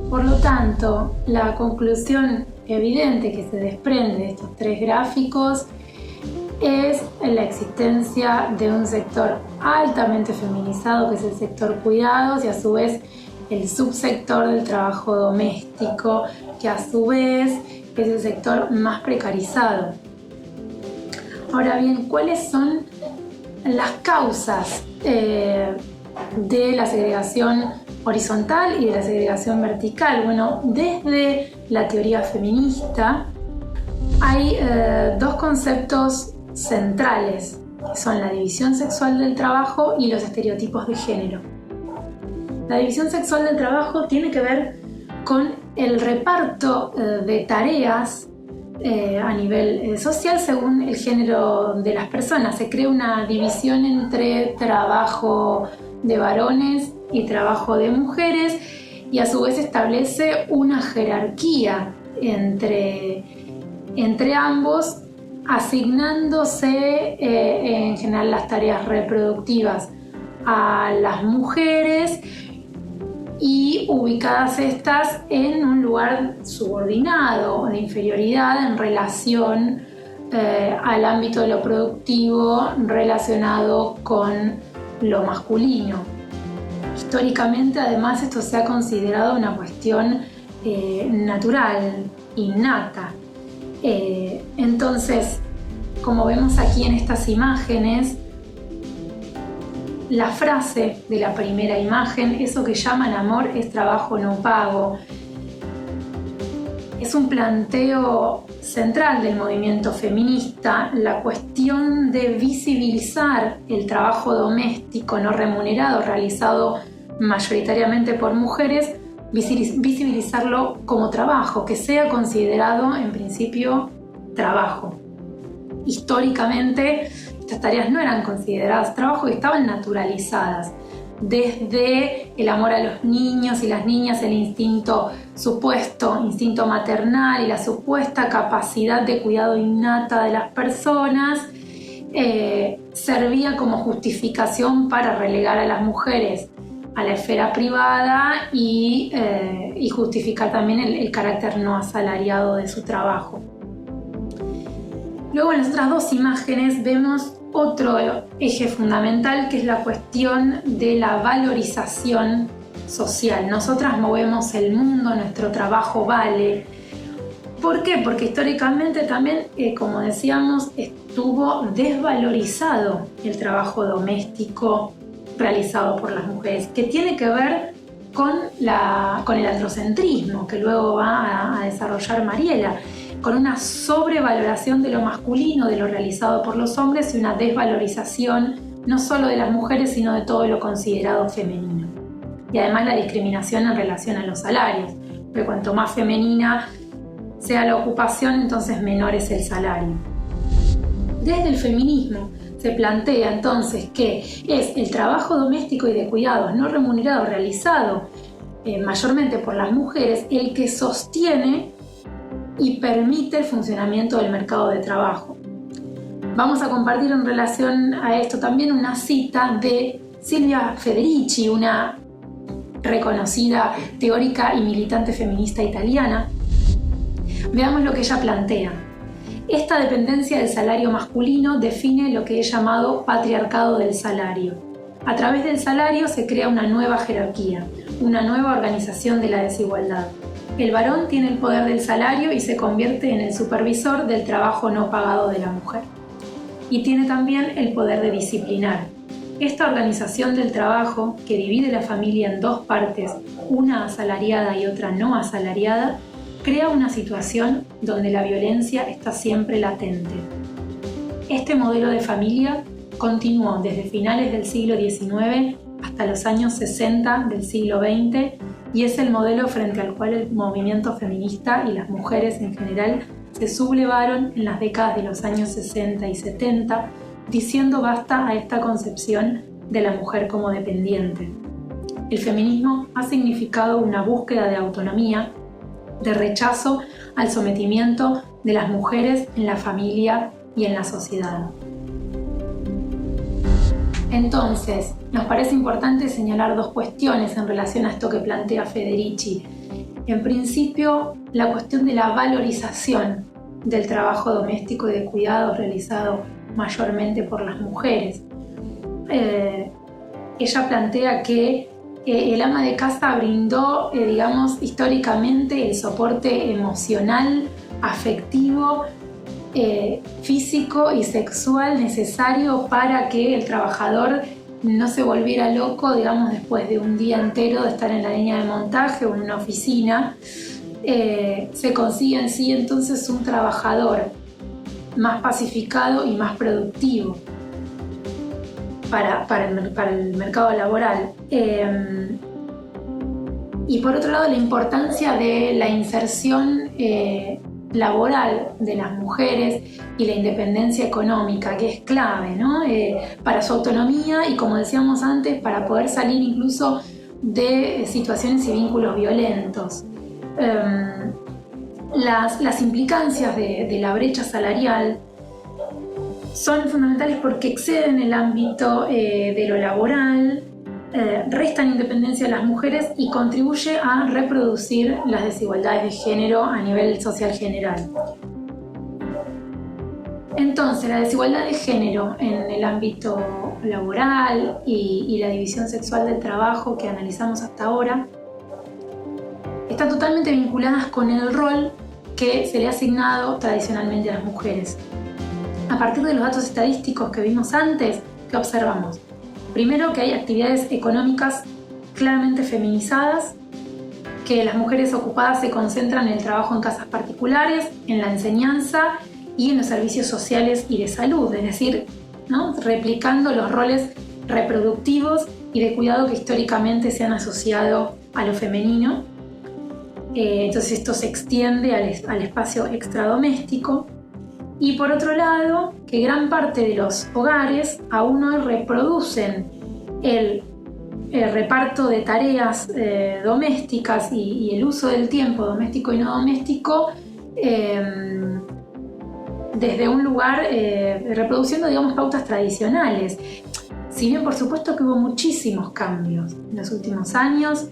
Por lo tanto, la conclusión evidente que se desprende de estos tres gráficos es la existencia de un sector altamente feminizado, que es el sector cuidados, y a su vez el subsector del trabajo doméstico, que a su vez es el sector más precarizado. Ahora bien, ¿cuáles son las causas de la segregación horizontal y de la segregación vertical? Bueno, desde la teoría feminista hay dos conceptos centrales, que son la división sexual del trabajo y los estereotipos de género. La división sexual del trabajo tiene que ver con el reparto de tareas a nivel social según el género de las personas. Se crea una división entre trabajo de varones y trabajo de mujeres, y a su vez establece una jerarquía entre ambos, asignándose en general las tareas reproductivas a las mujeres y ubicadas estas en un lugar subordinado de inferioridad en relación al ámbito de lo productivo relacionado con lo masculino. Históricamente, además, esto se ha considerado una cuestión natural, innata. Entonces, como vemos aquí en estas imágenes, la frase de la primera imagen, eso que llaman amor es trabajo no pago, es un planteo central del movimiento feminista, la cuestión de visibilizar el trabajo doméstico no remunerado realizado mayoritariamente por mujeres, visibilizarlo como trabajo, que sea considerado en principio trabajo. Históricamente estas tareas no eran consideradas trabajo y estaban naturalizadas. Desde el amor a los niños y las niñas, el supuesto instinto maternal y la supuesta capacidad de cuidado innata de las personas, servía como justificación para relegar a las mujeres a la esfera privada y justificar también el carácter no asalariado de su trabajo. Luego en las otras dos imágenes vemos otro eje fundamental, que es la cuestión de la valorización social. Nosotras movemos el mundo, nuestro trabajo vale. ¿Por qué? Porque históricamente también, como decíamos, estuvo desvalorizado el trabajo doméstico realizado por las mujeres, que tiene que ver con el androcentrismo que luego va a desarrollar Mariela, con una sobrevaloración de lo masculino, de lo realizado por los hombres, y una desvalorización no solo de las mujeres, sino de todo lo considerado femenino. Y además la discriminación en relación a los salarios, porque cuanto más femenina sea la ocupación, entonces menor es el salario. Desde el feminismo se plantea entonces que es el trabajo doméstico y de cuidados no remunerado realizado mayormente por las mujeres el que sostiene y permite el funcionamiento del mercado de trabajo. Vamos a compartir en relación a esto también una cita de Silvia Federici, una reconocida teórica y militante feminista italiana. Veamos lo que ella plantea. Esta dependencia del salario masculino define lo que he llamado patriarcado del salario. A través del salario se crea una nueva jerarquía, una nueva organización de la desigualdad. El varón tiene el poder del salario y se convierte en el supervisor del trabajo no pagado de la mujer. Y tiene también el poder de disciplinar. Esta organización del trabajo, que divide la familia en dos partes, una asalariada y otra no asalariada, crea una situación donde la violencia está siempre latente. Este modelo de familia continuó desde finales del siglo XIX hasta los años 60 del siglo XX y es el modelo frente al cual el movimiento feminista y las mujeres en general se sublevaron en las décadas de los años 60 y 70, diciendo basta a esta concepción de la mujer como dependiente. El feminismo ha significado una búsqueda de autonomía, de rechazo al sometimiento de las mujeres en la familia y en la sociedad. Entonces, nos parece importante señalar dos cuestiones en relación a esto que plantea Federici. En principio, la cuestión de la valorización del trabajo doméstico y de cuidados realizado mayormente por las mujeres. Ella plantea que el ama de casa brindó, históricamente el soporte emocional, afectivo, físico y sexual necesario para que el trabajador no se volviera loco, después de un día entero de estar en la línea de montaje o en una oficina. Se consigue en sí entonces un trabajador más pacificado y más productivo para el mercado laboral. Y por otro lado, la importancia de la inserción laboral de las mujeres y la independencia económica, que es clave, ¿no? Para su autonomía y, como decíamos antes, para poder salir incluso de situaciones y vínculos violentos. Las implicancias de la brecha salarial son fundamentales porque exceden el ámbito de lo laboral, restan independencia a las mujeres y contribuye a reproducir las desigualdades de género a nivel social general. Entonces, la desigualdad de género en el ámbito laboral y la división sexual del trabajo que analizamos hasta ahora están totalmente vinculadas con el rol que se le ha asignado tradicionalmente a las mujeres. A partir de los datos estadísticos que vimos antes, ¿qué observamos? Primero, que hay actividades económicas claramente feminizadas, que las mujeres ocupadas se concentran en el trabajo en casas particulares, en la enseñanza y en los servicios sociales y de salud, es decir, ¿no? Replicando los roles reproductivos y de cuidado que históricamente se han asociado a lo femenino. Entonces esto se extiende al espacio extradoméstico. Y por otro lado, que gran parte de los hogares aún hoy reproducen el reparto de tareas domésticas y el uso del tiempo doméstico y no doméstico desde un lugar reproduciendo, pautas tradicionales. Si bien por supuesto que hubo muchísimos cambios en los últimos años,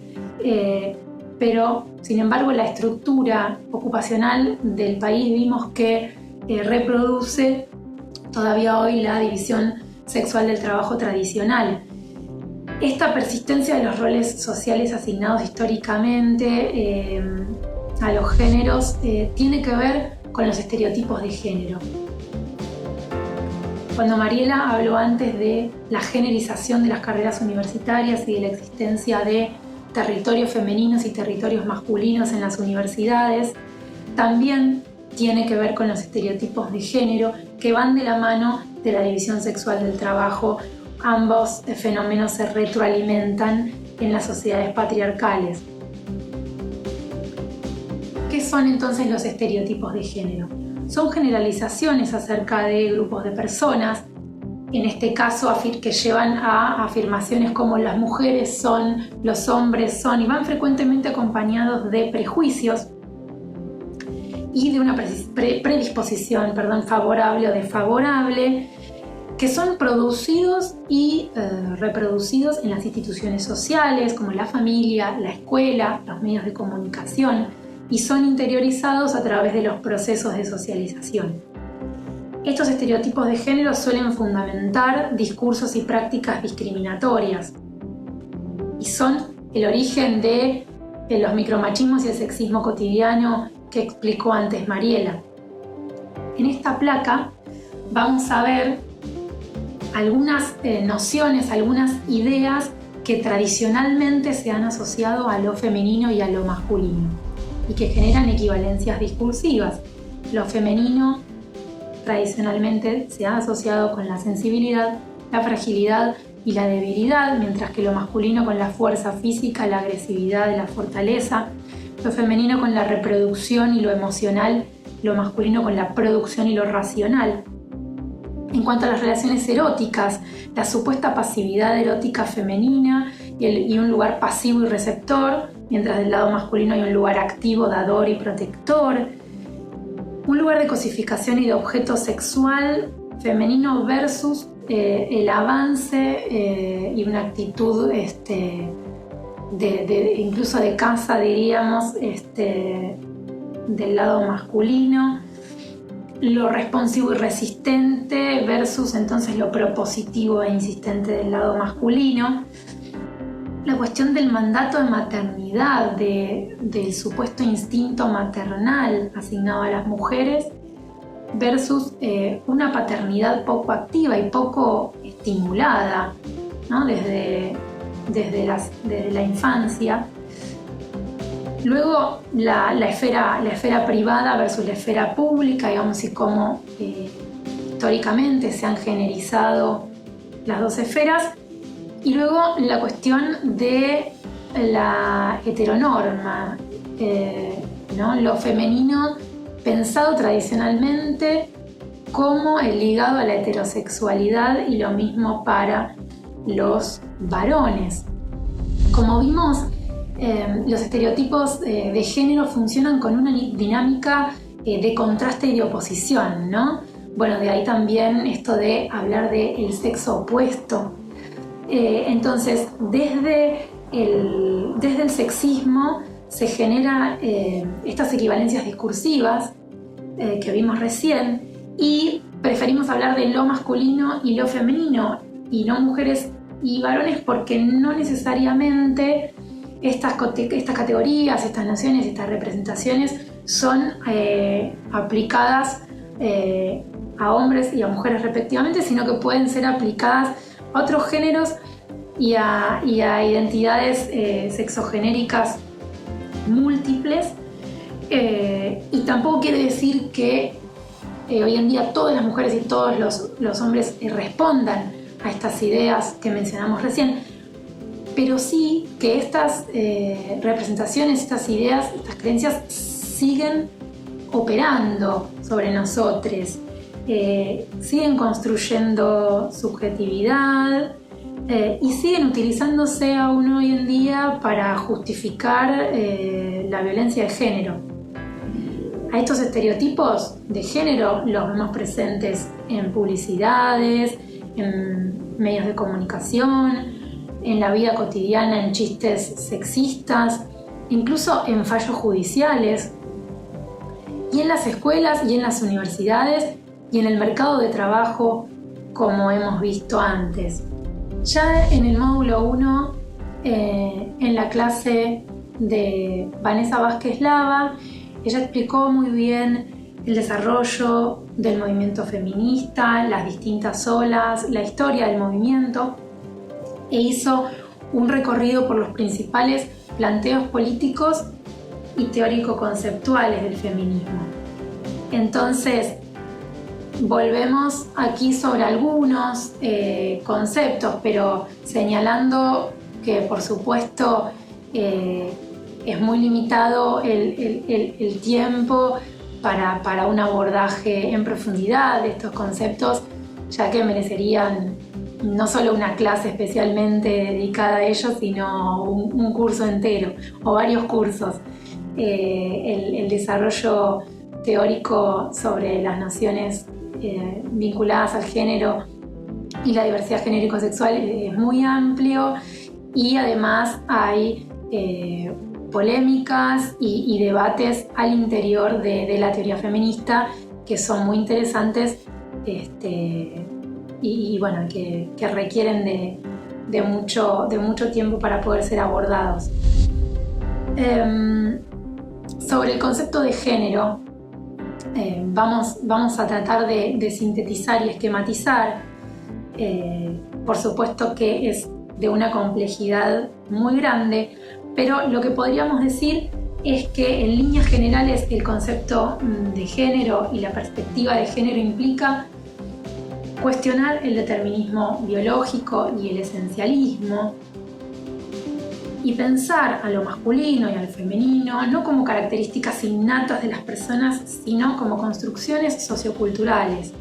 pero sin embargo la estructura ocupacional del país vimos que reproduce todavía hoy la división sexual del trabajo tradicional. Esta persistencia de los roles sociales asignados históricamente a los géneros tiene que ver con los estereotipos de género. Cuando Mariela habló antes de la generización de las carreras universitarias y de la existencia de territorios femeninos y territorios masculinos en las universidades, también tiene que ver con los estereotipos de género que van de la mano de la división sexual del trabajo. Ambos fenómenos se retroalimentan en las sociedades patriarcales. ¿Qué son entonces los estereotipos de género? Son generalizaciones acerca de grupos de personas, en este caso que llevan a afirmaciones como las mujeres son, los hombres son, y van frecuentemente acompañados de prejuicios y de una predisposición favorable o desfavorable, que son producidos y reproducidos en las instituciones sociales como la familia, la escuela, los medios de comunicación, y son interiorizados a través de los procesos de socialización. Estos estereotipos de género suelen fundamentar discursos y prácticas discriminatorias y son el origen de los micromachismos y el sexismo cotidiano que explicó antes Mariela. En esta placa vamos a ver algunas nociones, algunas ideas que tradicionalmente se han asociado a lo femenino y a lo masculino y que generan equivalencias discursivas. Lo femenino tradicionalmente se ha asociado con la sensibilidad, la fragilidad y la debilidad, mientras que lo masculino con la fuerza física, la agresividad y la fortaleza, lo femenino con la reproducción y lo emocional, lo masculino con la producción y lo racional. En cuanto a las relaciones eróticas, la supuesta pasividad erótica femenina y un lugar pasivo y receptor, mientras del lado masculino hay un lugar activo, dador y protector. Un lugar de cosificación y de objeto sexual femenino versus el avance y una actitud incluso de caza, diríamos, del lado masculino. Lo responsivo y resistente versus entonces lo propositivo e insistente del lado masculino. La cuestión del mandato de maternidad, del supuesto instinto maternal asignado a las mujeres versus una paternidad poco activa y poco estimulada, ¿no? desde la infancia. Luego la esfera privada versus la esfera pública, digamos, y cómo históricamente se han generizado las dos esferas. Y luego la cuestión de la heteronorma, ¿no? Lo femenino pensado tradicionalmente como el ligado a la heterosexualidad y lo mismo para los varones. Como vimos, los estereotipos de género funcionan con una dinámica de contraste y de oposición, ¿no? Bueno, de ahí también esto de hablar del sexo opuesto. Entonces, desde el sexismo se generan estas equivalencias discursivas que vimos recién, y preferimos hablar de lo masculino y lo femenino y no mujeres y varones, porque no necesariamente estas categorías, estas nociones, estas representaciones son aplicadas a hombres y a mujeres respectivamente, sino que pueden ser aplicadas a otros géneros y a identidades sexogenéricas múltiples. Y tampoco quiere decir que hoy en día todas las mujeres y todos los hombres respondan a estas ideas que mencionamos recién, pero sí que estas representaciones, estas ideas, estas creencias siguen operando sobre nosotros, siguen construyendo subjetividad y siguen utilizándose aún hoy en día para justificar la violencia de género. A estos estereotipos de género los vemos presentes en publicidades, en medios de comunicación, en la vida cotidiana, en chistes sexistas, incluso en fallos judiciales, y en las escuelas y en las universidades y en el mercado de trabajo, como hemos visto antes. Ya en el módulo 1, en la clase de Vanessa Vázquez Lava, ella explicó muy bien el desarrollo del movimiento feminista, las distintas olas, la historia del movimiento, e hizo un recorrido por los principales planteos políticos y teórico-conceptuales del feminismo. Entonces, volvemos aquí sobre algunos conceptos, pero señalando que, por supuesto, es muy limitado el tiempo para un abordaje en profundidad de estos conceptos, ya que merecerían no solo una clase especialmente dedicada a ellos, sino un curso entero o varios cursos. El desarrollo teórico sobre las nociones vinculadas al género y la diversidad genérico-sexual es muy amplio, y además hay polémicas y debates al interior de la teoría feminista que son muy interesantes y bueno, que requieren de mucho tiempo para poder ser abordados. Sobre el concepto de género, vamos a tratar de sintetizar y esquematizar. Por supuesto que es de una complejidad muy grande, pero lo que podríamos decir es que en líneas generales el concepto de género y la perspectiva de género implica cuestionar el determinismo biológico y el esencialismo, y pensar a lo masculino y al femenino no como características innatas de las personas, sino como construcciones socioculturales.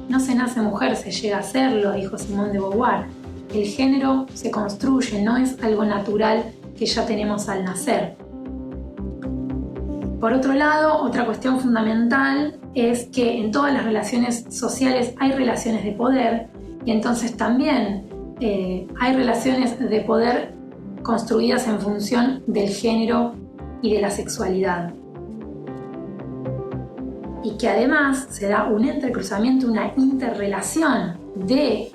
No se nace mujer, se llega a serlo, dijo Simone de Beauvoir. El género se construye, no es algo natural que ya tenemos al nacer. Por otro lado, otra cuestión fundamental es que en todas las relaciones sociales hay relaciones de poder, y entonces también hay relaciones de poder construidas en función del género y de la sexualidad. Y que además se da un entrecruzamiento, una interrelación del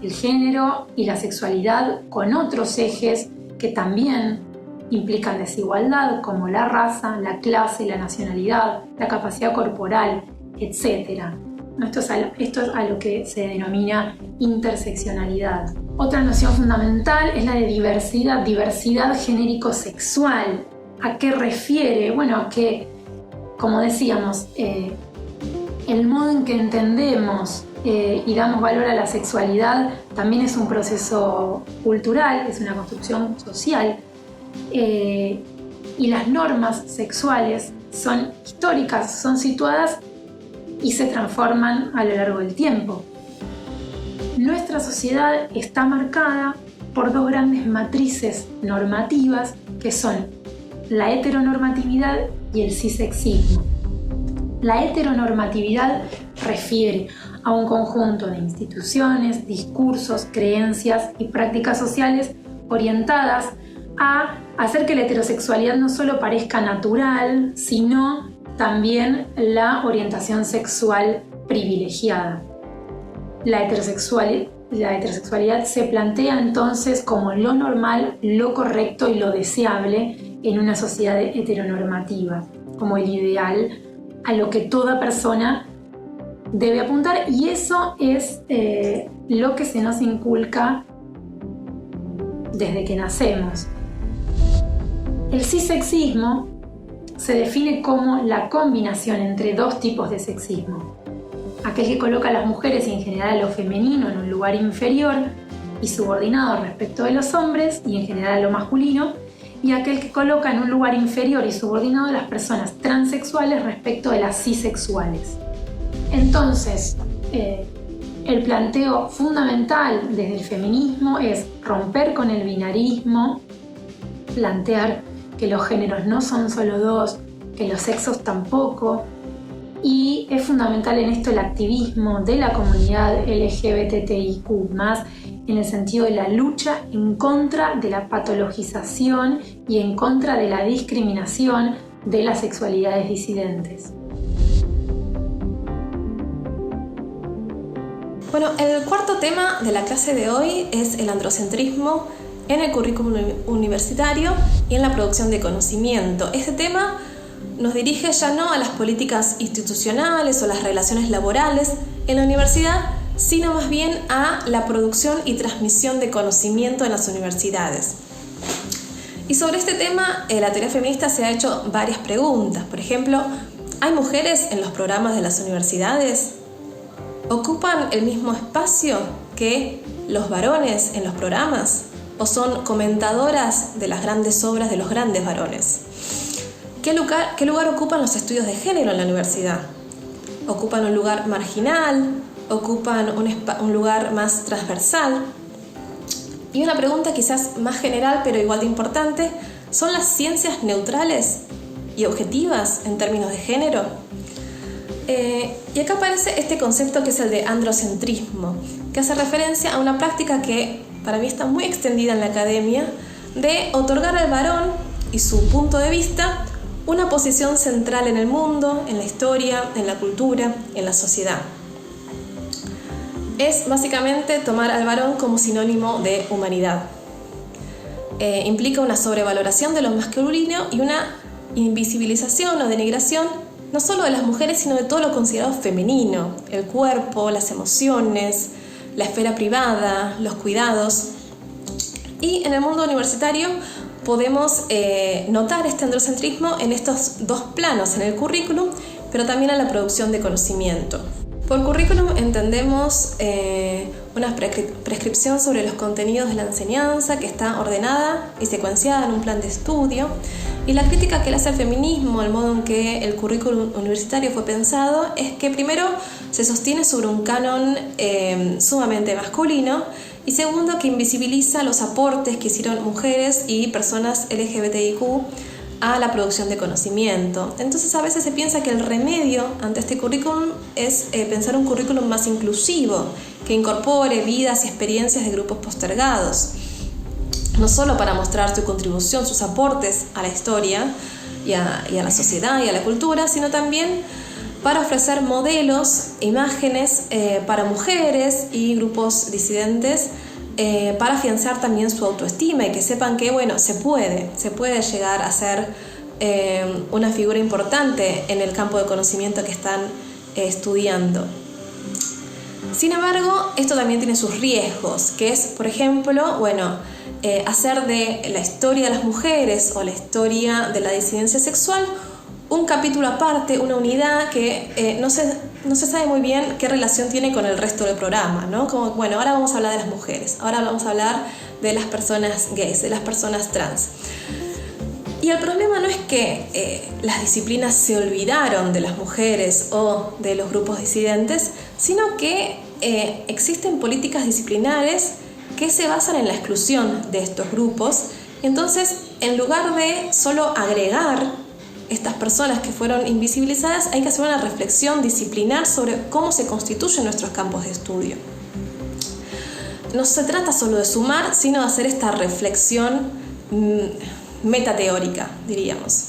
género y la sexualidad con otros ejes que también implican desigualdad, como la raza, la clase, la nacionalidad, la capacidad corporal, etc. Esto es a lo que se denomina interseccionalidad. Otra noción fundamental es la de diversidad genérico-sexual. ¿A qué refiere? Bueno, a que, como decíamos, el modo en que entendemos y damos valor a la sexualidad también es un proceso cultural, es una construcción social, y las normas sexuales son históricas, son situadas y se transforman a lo largo del tiempo. Nuestra sociedad está marcada por dos grandes matrices normativas que son la heteronormatividad y el cisexismo. La heteronormatividad refiere a un conjunto de instituciones, discursos, creencias y prácticas sociales orientadas a hacer que la heterosexualidad no solo parezca natural, sino también la orientación sexual privilegiada. La heterosexualidad se plantea entonces como lo normal, lo correcto y lo deseable en una sociedad heteronormativa, como el ideal a lo que toda persona debe apuntar, y eso es lo que se nos inculca desde que nacemos. El cisexismo se define como la combinación entre dos tipos de sexismo: aquel que coloca a las mujeres y en general a lo femenino en un lugar inferior y subordinado respecto de los hombres y en general a lo masculino, y aquel que coloca en un lugar inferior y subordinado a las personas transexuales respecto de las cisexuales. Entonces, el planteo fundamental desde el feminismo es romper con el binarismo, plantear que los géneros no son solo dos, que los sexos tampoco, y es fundamental en esto el activismo de la comunidad LGBTIQ+, en el sentido de la lucha en contra de la patologización y en contra de la discriminación de las sexualidades disidentes. Bueno, el cuarto tema de la clase de hoy es el androcentrismo en el currículum universitario y en la producción de conocimiento. Este tema nos dirige ya no a las políticas institucionales o las relaciones laborales en la universidad, sino más bien a la producción y transmisión de conocimiento en las universidades. Y sobre este tema, la teoría feminista se ha hecho varias preguntas. Por ejemplo, ¿hay mujeres en los programas de las universidades? ¿Ocupan el mismo espacio que los varones en los programas? ¿O son comentadoras de las grandes obras de los grandes varones? ¿Qué lugar ocupan los estudios de género en la universidad? ¿Ocupan un lugar marginal? ¿Ocupan un lugar más transversal? Y una pregunta quizás más general, pero igual de importante: ¿son las ciencias neutrales y objetivas en términos de género? Y acá aparece este concepto que es el de androcentrismo, que hace referencia a una práctica que para mí está muy extendida en la academia, de otorgar al varón y su punto de vista una posición central en el mundo, en la historia, en la cultura, en la sociedad. Es básicamente tomar al varón como sinónimo de humanidad. Implica una sobrevaloración de lo masculino y una invisibilización o denigración no solo de las mujeres, sino de todo lo considerado femenino: el cuerpo, las emociones, la esfera privada, los cuidados. Y en el mundo universitario podemos notar este androcentrismo en estos dos planos, en el currículum, pero también en la producción de conocimiento. Por currículum entendemos una prescripción sobre los contenidos de la enseñanza que está ordenada y secuenciada en un plan de estudio, y la crítica que le hace al feminismo, el modo en que el currículum universitario fue pensado, es que primero se sostiene sobre un canon sumamente masculino, y segundo, que invisibiliza los aportes que hicieron mujeres y personas LGBTIQ a la producción de conocimiento. Entonces a veces se piensa que el remedio ante este currículum es pensar un currículum más inclusivo, que incorpore vidas y experiencias de grupos postergados, no solo para mostrar su contribución, sus aportes a la historia y a la sociedad y a la cultura, sino también para ofrecer modelos, imágenes para mujeres y grupos disidentes, para afianzar también su autoestima y que sepan que, bueno, se puede llegar a ser una figura importante en el campo de conocimiento que están estudiando. Sin embargo, esto también tiene sus riesgos, que es, por ejemplo, hacer de la historia de las mujeres o la historia de la disidencia sexual un capítulo aparte, una unidad que no se sabe muy bien qué relación tiene con el resto del programa, ¿no? Como, bueno, ahora vamos a hablar de las mujeres, ahora vamos a hablar de las personas gays, de las personas trans. Y el problema no es que las disciplinas se olvidaron de las mujeres o de los grupos disidentes, sino que existen políticas disciplinares que se basan en la exclusión de estos grupos. Entonces, en lugar de solo agregar estas personas que fueron invisibilizadas, hay que hacer una reflexión disciplinar sobre cómo se constituyen nuestros campos de estudio. No se trata solo de sumar, sino de hacer esta reflexión metateórica, diríamos.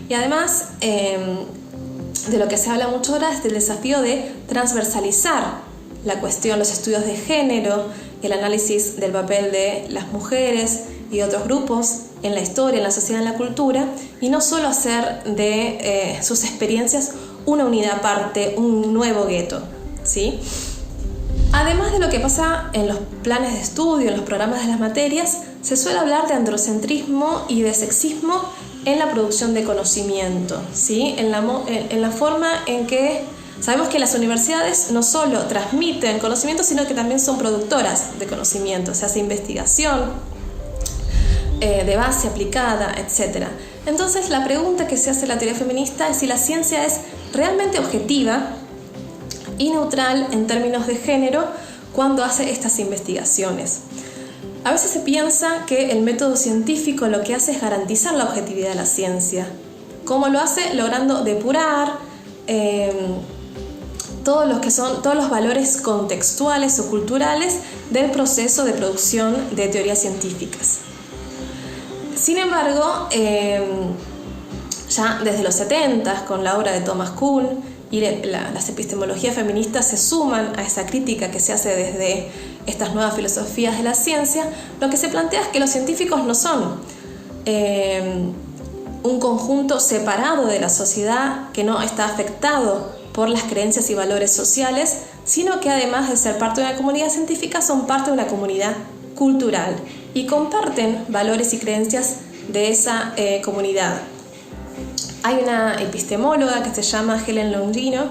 Y además, de lo que se habla mucho ahora es del desafío de transversalizar la cuestión, los estudios de género, el análisis del papel de las mujeres y otros grupos en la historia, en la sociedad, en la cultura, y no solo hacer de sus experiencias una unidad aparte, un nuevo gueto, ¿sí? Además de lo que pasa en los planes de estudio, en los programas de las materias, se suele hablar de androcentrismo y de sexismo en la producción de conocimiento, ¿sí? En la forma en que sabemos que las universidades no solo transmiten conocimiento, sino que también son productoras de conocimiento. Se hace investigación de base aplicada, etc. Entonces, la pregunta que se hace en la teoría feminista es si la ciencia es realmente objetiva y neutral en términos de género cuando hace estas investigaciones. A veces se piensa que el método científico lo que hace es garantizar la objetividad de la ciencia. ¿Cómo lo hace? Logrando depurar todos los valores contextuales o culturales del proceso de producción de teorías científicas. Sin embargo, ya desde los 70, con la obra de Thomas Kuhn y las epistemologías feministas se suman a esa crítica que se hace desde estas nuevas filosofías de la ciencia, lo que se plantea es que los científicos no son un conjunto separado de la sociedad que no está afectado por las creencias y valores sociales, sino que además de ser parte de una comunidad científica, son parte de una comunidad cultural y comparten valores y creencias de esa comunidad. Hay una epistemóloga que se llama Helen Longino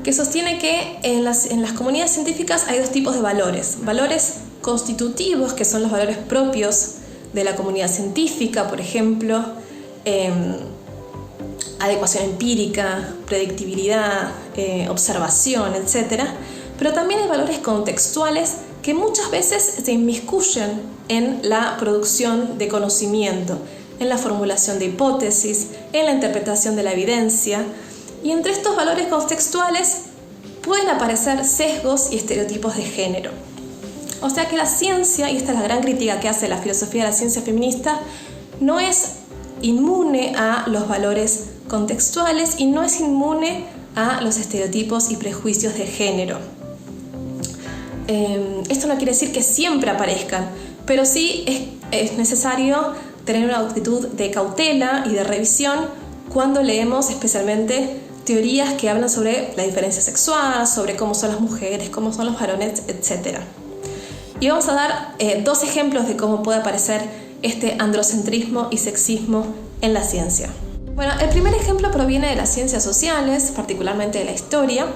que sostiene que en las comunidades científicas hay dos tipos de valores. Valores constitutivos, que son los valores propios de la comunidad científica, por ejemplo, adecuación empírica, predictibilidad, observación, etc. Pero también hay valores contextuales que muchas veces se inmiscuyen en la producción de conocimiento, en la formulación de hipótesis, en la interpretación de la evidencia. Y entre estos valores contextuales pueden aparecer sesgos y estereotipos de género. O sea que la ciencia, y esta es la gran crítica que hace la filosofía de la ciencia feminista, no es inmune a los valores contextuales y no es inmune a los estereotipos y prejuicios de género. Esto no quiere decir que siempre aparezcan, pero sí es necesario tener una actitud de cautela y de revisión cuando leemos especialmente teorías que hablan sobre la diferencia sexual, sobre cómo son las mujeres, cómo son los varones, etc. Y vamos a dar 2 ejemplos de cómo puede aparecer este androcentrismo y sexismo en la ciencia. Bueno, el primer ejemplo proviene de las ciencias sociales, particularmente de la historia.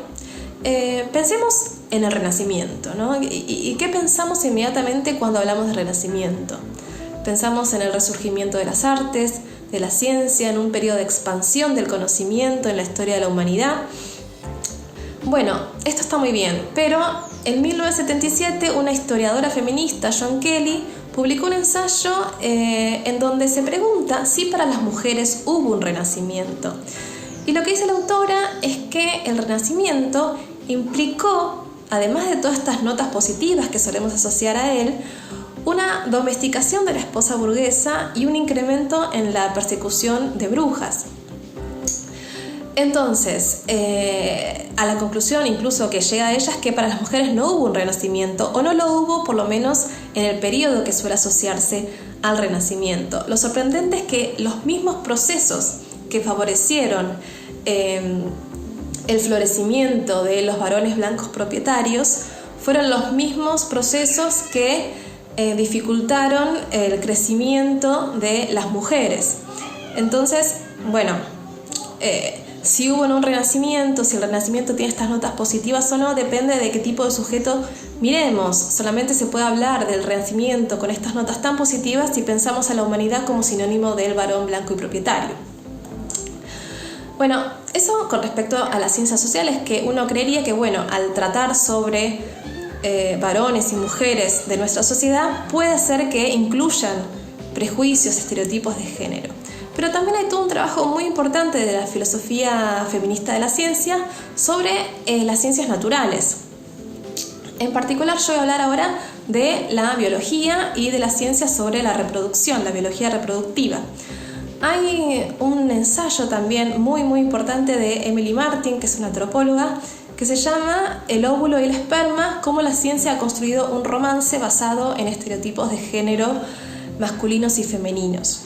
Pensemos en el Renacimiento, ¿no? ¿Y qué pensamos inmediatamente cuando hablamos de Renacimiento? Pensamos en el resurgimiento de las artes, de la ciencia, en un periodo de expansión del conocimiento en la historia de la humanidad. Bueno, esto está muy bien, pero en 1977 una historiadora feminista, Joan Kelly, publicó un ensayo en donde se pregunta si para las mujeres hubo un renacimiento. Y lo que dice la autora es que el renacimiento implicó, además de todas estas notas positivas que solemos asociar a él, una domesticación de la esposa burguesa y un incremento en la persecución de brujas. Entonces, a la conclusión incluso que llega a ella es que para las mujeres no hubo un renacimiento, o no lo hubo por lo menos en el periodo que suele asociarse al renacimiento. Lo sorprendente es que los mismos procesos que favorecieron el florecimiento de los varones blancos propietarios fueron los mismos procesos que dificultaron el crecimiento de las mujeres. Entonces, bueno, si hubo un renacimiento, si el renacimiento tiene estas notas positivas o no, depende de qué tipo de sujeto miremos. Solamente se puede hablar del renacimiento con estas notas tan positivas si pensamos a la humanidad como sinónimo del varón blanco y propietario. Bueno, eso con respecto a las ciencias sociales, que uno creería que, bueno, al tratar sobre varones y mujeres de nuestra sociedad, puede ser que incluyan prejuicios, estereotipos de género. Pero también hay todo un trabajo muy importante de la filosofía feminista de la ciencia sobre las ciencias naturales. En particular, yo voy a hablar ahora de la biología y de las ciencias sobre la reproducción, la biología reproductiva. Hay un ensayo también muy importante de Emily Martin, que es una antropóloga, que se llama El óvulo y el esperma, cómo la ciencia ha construido un romance basado en estereotipos de género masculinos y femeninos.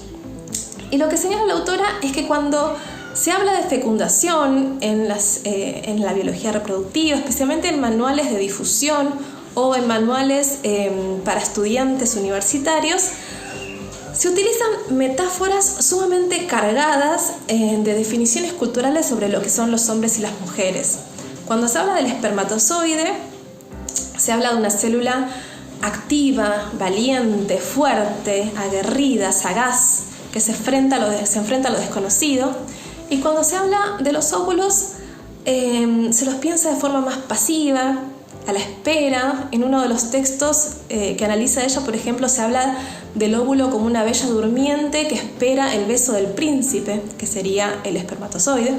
Y lo que señala la autora es que cuando se habla de fecundación en la biología reproductiva, especialmente en manuales de difusión o en manuales para estudiantes universitarios, se utilizan metáforas sumamente cargadas de definiciones culturales sobre lo que son los hombres y las mujeres. Cuando se habla del espermatozoide, se habla de una célula activa, valiente, fuerte, aguerrida, sagaz, que se enfrenta a lo desconocido. Y cuando se habla de los óvulos, se los piensa de forma más pasiva, a la espera. En uno de los textos que analiza ella, por ejemplo, se habla del óvulo como una bella durmiente que espera el beso del príncipe, que sería el espermatozoide.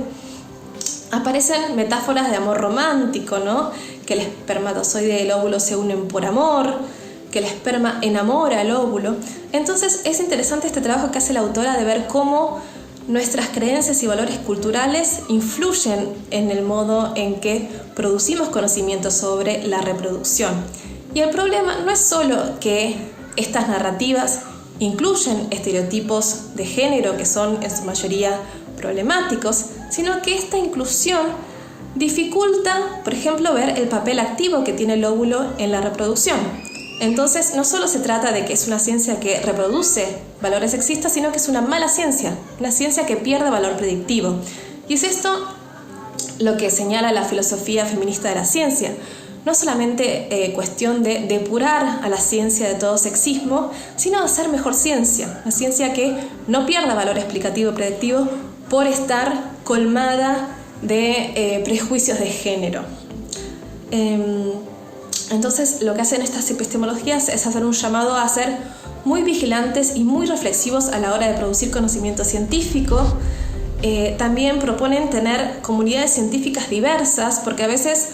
Aparecen metáforas de amor romántico, ¿no? Que el espermatozoide y el óvulo se unen por amor, que el esperma enamora al óvulo. Entonces es interesante este trabajo que hace la autora de ver cómo nuestras creencias y valores culturales influyen en el modo en que producimos conocimiento sobre la reproducción. Y el problema no es solo que estas narrativas incluyen estereotipos de género que son en su mayoría problemáticos, sino que esta inclusión dificulta, por ejemplo, ver el papel activo que tiene el óvulo en la reproducción. Entonces, no solo se trata de que es una ciencia que reproduce valores sexistas, sino que es una mala ciencia, una ciencia que pierde valor predictivo. Y es esto lo que señala la filosofía feminista de la ciencia. No solamente cuestión de depurar a la ciencia de todo sexismo, sino de hacer mejor ciencia, una ciencia que no pierda valor explicativo y predictivo por estar colmada de prejuicios de género. Entonces, lo que hacen estas epistemologías es hacer un llamado a ser muy vigilantes y muy reflexivos a la hora de producir conocimiento científico. También proponen tener comunidades científicas diversas, porque a veces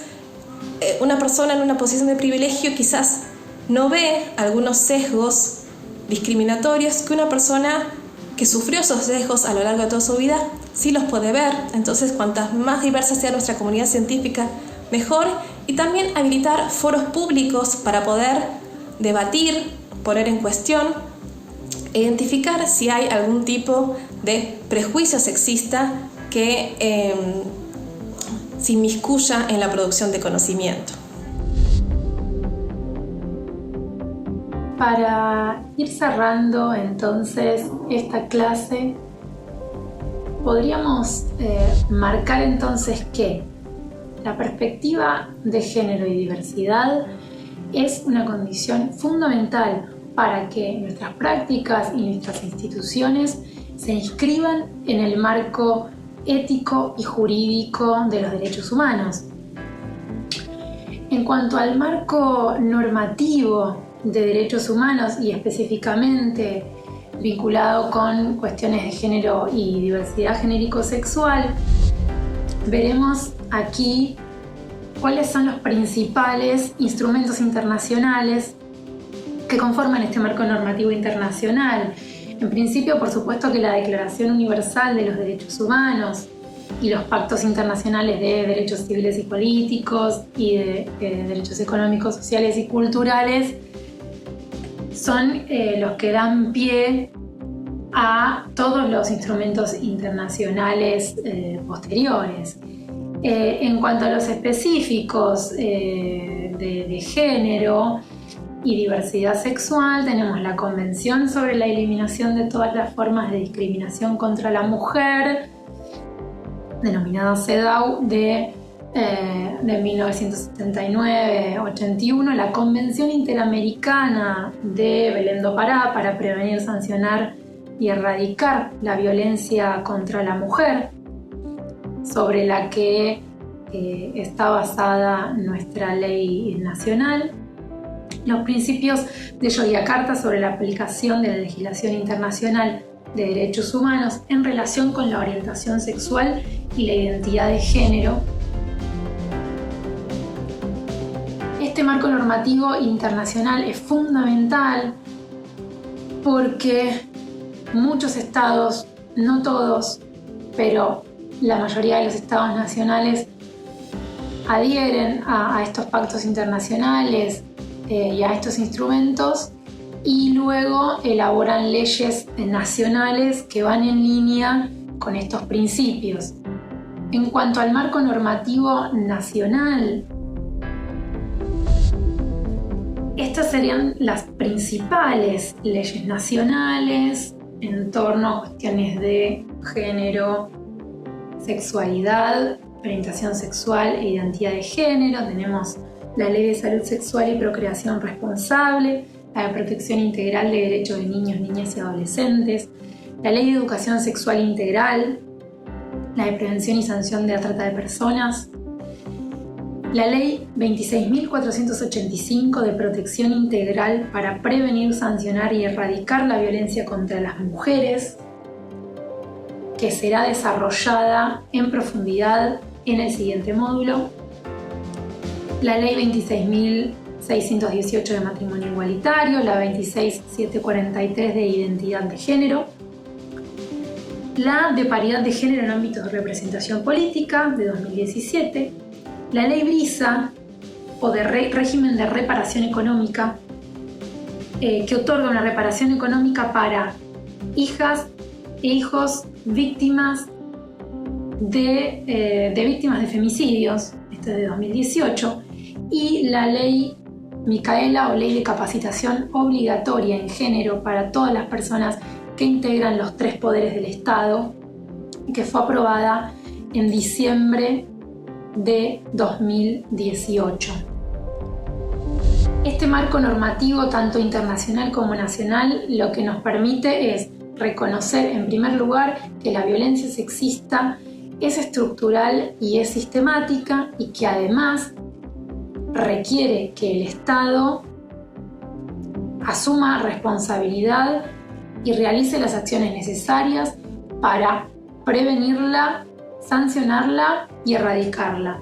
una persona en una posición de privilegio quizás no ve algunos sesgos discriminatorios que una persona que sufrió esos sesgos a lo largo de toda su vida sí los puede ver. Entonces, cuantas más diversa sea nuestra comunidad científica, mejor. Y también habilitar foros públicos para poder debatir, poner en cuestión e identificar si hay algún tipo de prejuicio sexista que se inmiscuya en la producción de conocimiento. Para ir cerrando entonces esta clase, podríamos marcar entonces que la perspectiva de género y diversidad es una condición fundamental para que nuestras prácticas y nuestras instituciones se inscriban en el marco ético y jurídico de los derechos humanos. En cuanto al marco normativo de derechos humanos y específicamente vinculado con cuestiones de género y diversidad genérico-sexual, veremos aquí cuáles son los principales instrumentos internacionales que conforman este marco normativo internacional. En principio, por supuesto que la Declaración Universal de los Derechos Humanos y los pactos internacionales de derechos civiles y políticos y de derechos económicos, sociales y culturales son los que dan pie a todos los instrumentos internacionales posteriores. En cuanto a los específicos de género y diversidad sexual, tenemos la Convención sobre la Eliminación de todas las formas de discriminación contra la mujer, denominada CEDAW, de 1979-81, la Convención Interamericana de Belém do Pará para prevenir, sancionar y erradicar la violencia contra la mujer, sobre la que está basada nuestra ley nacional, los principios de Yogyakarta sobre la aplicación de la legislación internacional de derechos humanos en relación con la orientación sexual y la identidad de género. Este marco normativo internacional es fundamental porque muchos estados, no todos, pero la mayoría de los estados nacionales adhieren a estos pactos internacionales y a estos instrumentos y luego elaboran leyes nacionales que van en línea con estos principios. En cuanto al marco normativo nacional, estas serían las principales leyes nacionales en torno a cuestiones de género, sexualidad, orientación sexual e identidad de género. Tenemos la Ley de Salud Sexual y Procreación Responsable, la de Protección Integral de Derechos de Niños, Niñas y Adolescentes, la Ley de Educación Sexual Integral, la de Prevención y Sanción de la Trata de Personas, la Ley 26.485 de Protección Integral para prevenir, sancionar y erradicar la violencia contra las mujeres, que será desarrollada en profundidad en el siguiente módulo, la Ley 26.618 de Matrimonio Igualitario, la 26.743 de Identidad de Género, la de Paridad de Género en ámbitos de representación política de 2017, la Ley Brisa o de régimen de reparación económica, que otorga una reparación económica para hijas e hijos víctimas de víctimas de femicidios, este es de 2018, y la Ley Micaela o Ley de Capacitación Obligatoria en Género para todas las personas que integran los 3 poderes del Estado, que fue aprobada en diciembre de 2018. Este marco normativo, tanto internacional como nacional, lo que nos permite es reconocer, en primer lugar, que la violencia sexista es estructural y es sistemática y que además requiere que el Estado asuma responsabilidad y realice las acciones necesarias para prevenirla, sancionarla y erradicarla.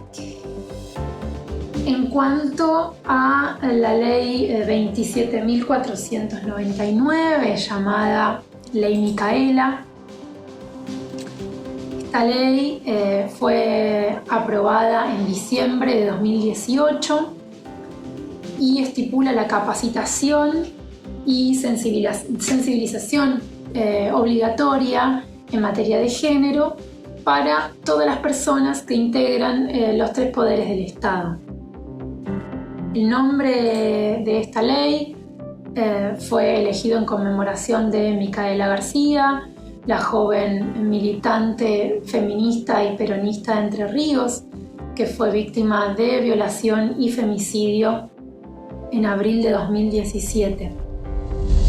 En cuanto a la ley 27.499, llamada Ley Micaela, esta ley fue aprobada en diciembre de 2018 y estipula la capacitación y sensibilización obligatoria en materia de género para todas las personas que integran los tres poderes del Estado. El nombre de esta ley fue elegido en conmemoración de Micaela García, la joven militante feminista y peronista de Entre Ríos, que fue víctima de violación y femicidio en abril de 2017.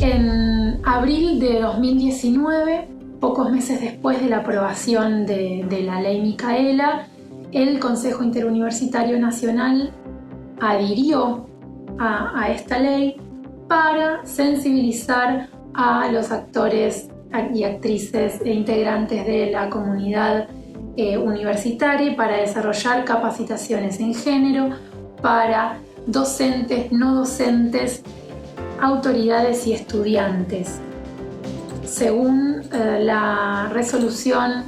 En abril de 2019, pocos meses después de la aprobación de la Ley Micaela, el Consejo Interuniversitario Nacional adhirió a esta ley para sensibilizar a los actores y actrices e integrantes de la comunidad universitaria para desarrollar capacitaciones en género para docentes, no docentes, autoridades y estudiantes. Según la resolución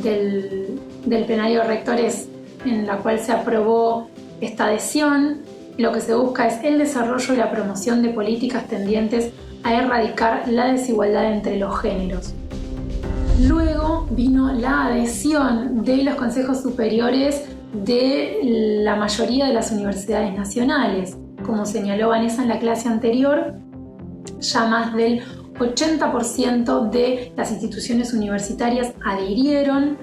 del plenario de rectores en la cual se aprobó esta adhesión, lo que se busca es el desarrollo y la promoción de políticas tendientes a erradicar la desigualdad entre los géneros. Luego vino la adhesión de los consejos superiores de la mayoría de las universidades nacionales. Como señaló Vanessa en la clase anterior, ya más del 80% de las instituciones universitarias adhirieron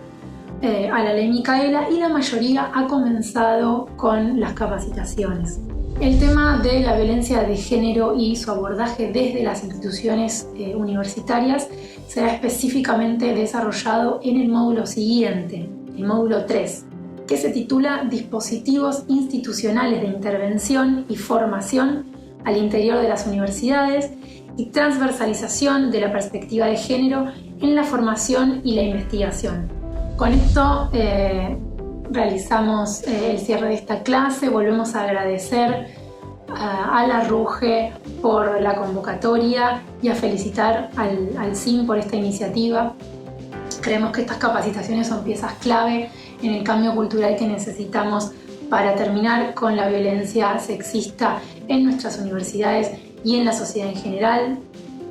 a la Ley Micaela y la mayoría ha comenzado con las capacitaciones. El tema de la violencia de género y su abordaje desde las instituciones universitarias será específicamente desarrollado en el módulo siguiente, el módulo 3, que se titula Dispositivos institucionales de intervención y formación al interior de las universidades y transversalización de la perspectiva de género en la formación y la investigación. Con esto realizamos el cierre de esta clase. Volvemos a agradecer a la RUGE por la convocatoria y a felicitar al CIN por esta iniciativa. Creemos que estas capacitaciones son piezas clave en el cambio cultural que necesitamos para terminar con la violencia sexista en nuestras universidades y en la sociedad en general.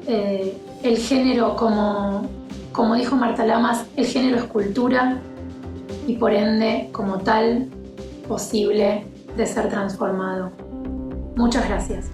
El género, como dijo Marta Lamas, el género es cultura y por ende, como tal, posible de ser transformado. Muchas gracias.